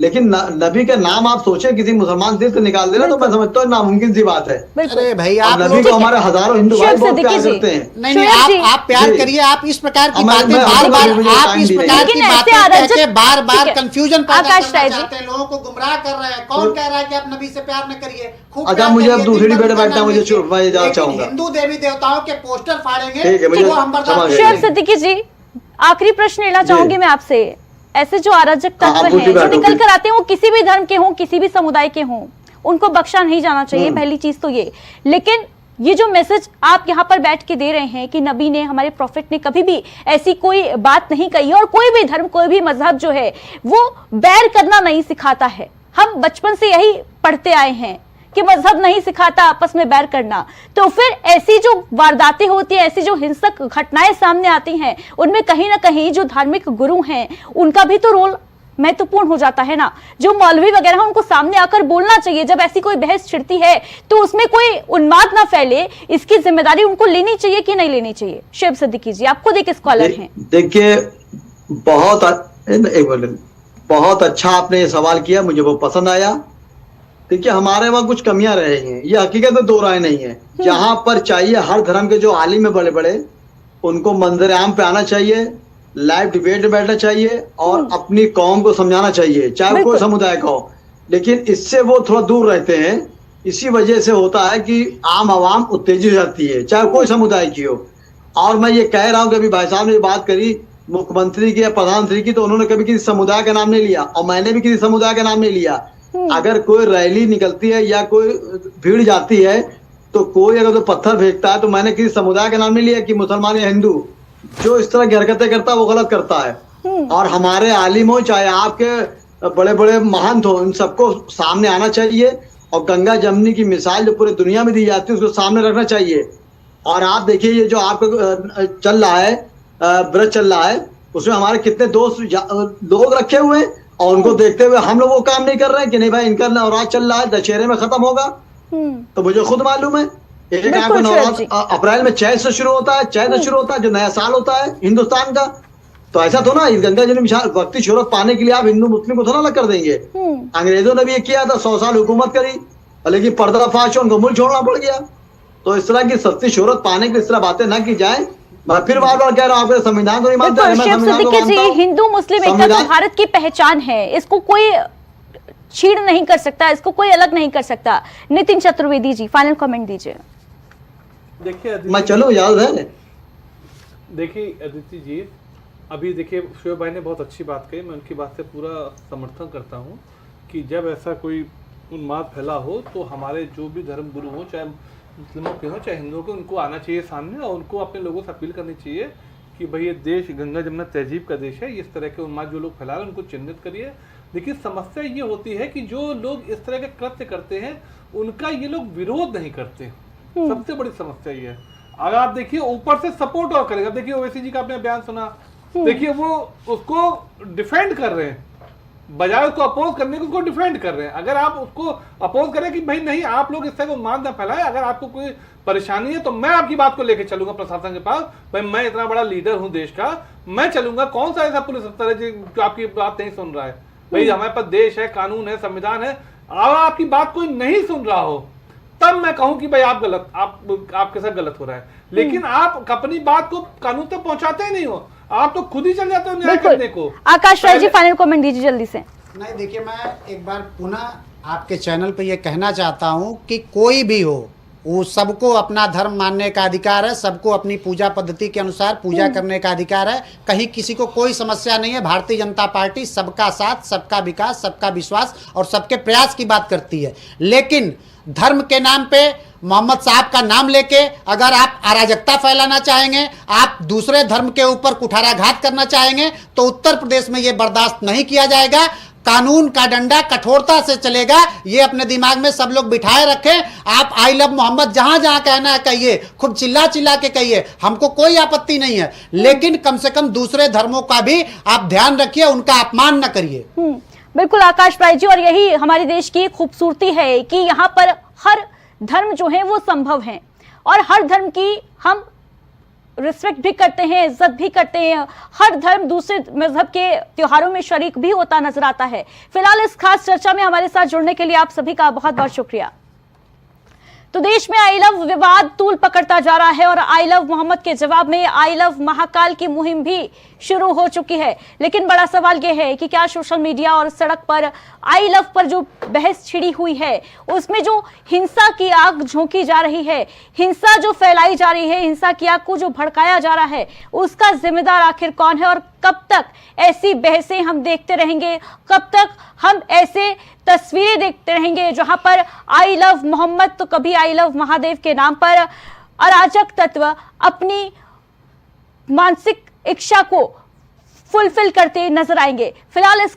लेकिन नबी का नाम आप सोचे किसी मुसलमान दिल से निकाल देना, तो मैं समझता हूँ नामुमकिन सी बात है। अरे भाई आप नबी को हमारे हजारों हिंदू भाई बहुत प्यार करते हैं। नहीं नहीं, आप प्यार करिए। आप इस प्रकार की बातें बार बार कंफ्यूजन पैदा करना चाहते हैं, लोगों को गुमराह कर रहे हैं। कौन कह रहा है कि आप नबी से प्यार न करिए? अच्छा, मुझे अब दूसरी डिबेट बैठना, मुझे जाना चाहूंगा। हिंदू देवी देवताओं के पोस्टर फाड़ेंगे तो वो हम बर्दाश्त। शोएब सिद्दीकी जी, आखिरी प्रश्न लेना चाहूंगी मैं आपसे। ऐसे जो अराजक तत्व हैं जो निकल कर आते हैं, वो किसी भी धर्म के हों, किसी भी समुदाय के हों, उनको बख्शा नहीं जाना चाहिए, पहली चीज तो ये। लेकिन ये जो मैसेज आप यहाँ पर बैठ के दे रहे हैं कि नबी ने, हमारे प्रॉफिट ने कभी भी ऐसी कोई बात नहीं कही, और कोई भी धर्म, कोई भी मजहब जो है वो बैर करना नहीं सिखाता है। हम बचपन से यही पढ़ते आए हैं कि मजहब नहीं सिखाता आपस में बैर करना। तो फिर ऐसी जो वारदातें होती है, ऐसी जो हिंसक घटनाएं सामने आती हैं, उनमें कहीं ना कहीं जो धार्मिक गुरु हैं उनका भी तो रोल महत्वपूर्ण हो जाता है ना। जो मौलवी वगैरह उनको सामने आकर बोलना चाहिए। जब ऐसी कोई बहस छिड़ती है तो उसमें कोई उन्माद ना फैले, इसकी जिम्मेदारी उनको लेनी चाहिए कि नहीं लेनी चाहिए? शोएब सिद्दीकी जी, आप खुद एक स्कॉलर हैं। देखिए, बहुत अच्छा आपने ये सवाल किया, मुझे वो पसंद आया। देखिए, हमारे वहाँ कुछ कमियां रह हैं, ये हकीकत में दो राय नहीं है। जहां पर चाहिए हर धर्म के जो आलिम है बड़े बड़े, उनको मंजर आम पे आना चाहिए, लाइव डिबेट में बैठना चाहिए और अपनी कौम को समझाना चाहिए, चाहे कोई समुदाय का हो। लेकिन इससे वो थोड़ा दूर रहते हैं। इसी वजह से होता है कि आम आवाम उत्तेजित हो जाती है, चाहे कोई समुदाय की हो। और मैं ये कह रहा हूँ कि अभी भाई साहब ने बात करी मुख्यमंत्री की या प्रधानमंत्री की, तो उन्होंने कभी किसी समुदाय का नाम नहीं लिया, और मैंने भी किसी समुदाय का नाम नहीं लिया। अगर कोई रैली निकलती है या कोई भीड़ जाती है, तो कोई अगर तो पत्थर फेंकता है, तो मैंने किसी समुदाय का नाम नहीं लिया कि मुसलमान या हिंदू। जो इस तरह की हरकतें करता है वो गलत करता है। और हमारे आलिम हो, चाहे आपके बड़े बड़े महंत हो, इन सबको सामने आना चाहिए और गंगा जमनी की मिसाल जो पूरी दुनिया में दी जाती है उसको सामने रखना चाहिए। और आप देखिए, ये जो आपका चल रहा है, व्रत चल रहा है, उसमें हमारे कितने दोस्त लोग रखे हुए हैं, और उनको देखते हुए हम लोग वो काम नहीं कर रहे हैं कि नहीं भाई इनका नवरात्र चल रहा है, दशहरे में खत्म होगा। तो मुझे खुद मालूम है, एक आपका नवरात्र अप्रैल में चैत से शुरू होता है, जो नया साल होता है हिंदुस्तान का। तो ऐसा तो ना, इस गंगा जमनी वक्ती शोहरत पाने के लिए आप हिंदू मुस्लिम को थोड़ा अलग कर देंगे। अंग्रेजों ने भी ये किया था, 100 साल हुकूमत करी, लेकिन पर्दाफाश उनको मुल्क छोड़ना पड़ गया। तो इस तरह की सस्ती शोहरत पाने के लिए इस तरह बातें ना की जाए। मैं फिर बार बार कह रहा हूँ, आपके संविधान को नहीं मानते। हिंदू मुस्लिम एकता तो भारत की पहचान है, इसको कोई छीड़ नहीं कर सकता, इसको कोई अलग नहीं कर सकता। नितिन चतुर्वेदी जी, फाइनल कमेंट दीजिए। देखिए, मैं चलो याद है। देखिए अदिति जी, अभी देखिए शोएब भाई ने बहुत अच्छी बात कही, मैं उनकी बात से पूरा समर्थन करता हूँ कि जब ऐसा कोई उन्माद फैला हो तो हमारे जो भी धर्म गुरु हो, चाहे मुस्लिमों के हो चाहे हिंदुओं के, उनको आना चाहिए सामने और उनको अपने लोगों से अपील करनी चाहिए कि भाई ये देश गंगा जमुना तहजीब का देश है। इस तरह के उन्माद जो लोग फैला रहे हैं उनको चिन्हित करिए। देखिए, समस्या ये होती है कि जो लोग इस तरह के कृत्य करते हैं उनका ये लोग विरोध नहीं करते। सबसे बड़ी समस्या ये है। अगर आप देखिए ऊपर से सपोर्ट और करेगा, देखिए ओवैसी जी का आपने बयान सुना, देखिए वो उसको डिफेंड कर रहे हैं, बजाय उसको अपोज करने के उसको डिफेंड कर रहे हैं। अगर आप उसको अपोज करें कि भाई नहीं, आप लोग इस तरह को उन्माद ना फैलाएं, अगर आपको कोई परेशानी है तो मैं आपकी बात को लेकर चलूंगा प्रशासन के पास, भाई मैं इतना बड़ा लीडर हूं देश का, मैं चलूंगा। कौन सा ऐसा पुलिस अफसर है जो आपकी बात नहीं सुन रहा है? भाई हमारे पास देश है, कानून है, संविधान है। अगर आपकी बात कोई नहीं सुन रहा हो तब मैं कहूं कि भाई आप गलत, आपके साथ गलत हो रहा है। लेकिन आप अपनी बात को कानून तक पहुंचाते ही नहीं हो, आप तो खुद ही चल जाते हो न्याय करने को। आकाश राय जी, फाइनल कमेंट दीजिए जल्दी से। नहीं, देखिए, मैं एक बार पुनः आपके चैनल पे ये कहना चाहता हूं कि कोई भी हो, वो सबको अपना धर्म मानने का अधिकार है, सबको अपनी पूजा पद्धति के अनुसार पूजा करने का अधिकार है। कहीं किसी को कोई समस्या नहीं है। भारतीय जनता पार्टी सबका साथ, सबका विकास, सबका विश्वास और सबके प्रयास की बात करती है। लेकिन धर्म के नाम पे मोहम्मद साहब का नाम लेके अगर आप अराजकता फैलाना चाहेंगे, आप दूसरे धर्म के ऊपर कुठाराघात करना चाहेंगे, तो उत्तर प्रदेश में ये बर्दाश्त नहीं किया जाएगा। कानून का डंडा कठोरता से चलेगा, ये अपने दिमाग में सब लोग बिठाए रखें। आप आई लव मोहम्मद जहां जहां कहना है कहिए, खूब चिल्ला चिल्ला के कहिए, हमको कोई आपत्ति नहीं है। लेकिन कम से कम दूसरे धर्मों का भी आप ध्यान रखिए, उनका अपमान न करिए। बिल्कुल आकाश भाई जी, और यही हमारे देश की खूबसूरती है कि यहाँ पर हर धर्म जो है वो संभव है और हर धर्म की हम रिस्पेक्ट भी करते हैं, इज्जत भी करते हैं। हर धर्म दूसरे मजहब के त्योहारों में शरीक भी होता नजर आता है। फिलहाल इस खास चर्चा में हमारे साथ जुड़ने के लिए आप सभी का बहुत बहुत शुक्रिया। तो देश में आई लव विवाद तूल पकड़ता जा रहा है और आई लव मोहम्मद के जवाब में आई लव महाकाल की मुहिम भी शुरू हो चुकी है। लेकिन बड़ा सवाल यह है कि क्या सोशल मीडिया और सड़क पर आई लव पर जो बहस छिड़ी हुई है, उसमें जो हिंसा की आग झोंकी जा रही है, हिंसा जो फैलाई जा रही है, हिंसा की आग को जो भड़काया जा रहा है, उसका जिम्मेदार आखिर कौन है और कब तक ऐसी बहसें हम देखते रहेंगे, कब तक हम ऐसे तस्वीरें देखते रहेंगे जहां पर आई लव मोहम्मद तो कभी आई लव महादेव के नाम पर अराजक तत्व अपनी मानसिक इच्छा को फुलफिल करते नजर आएंगे। फिलहाल इस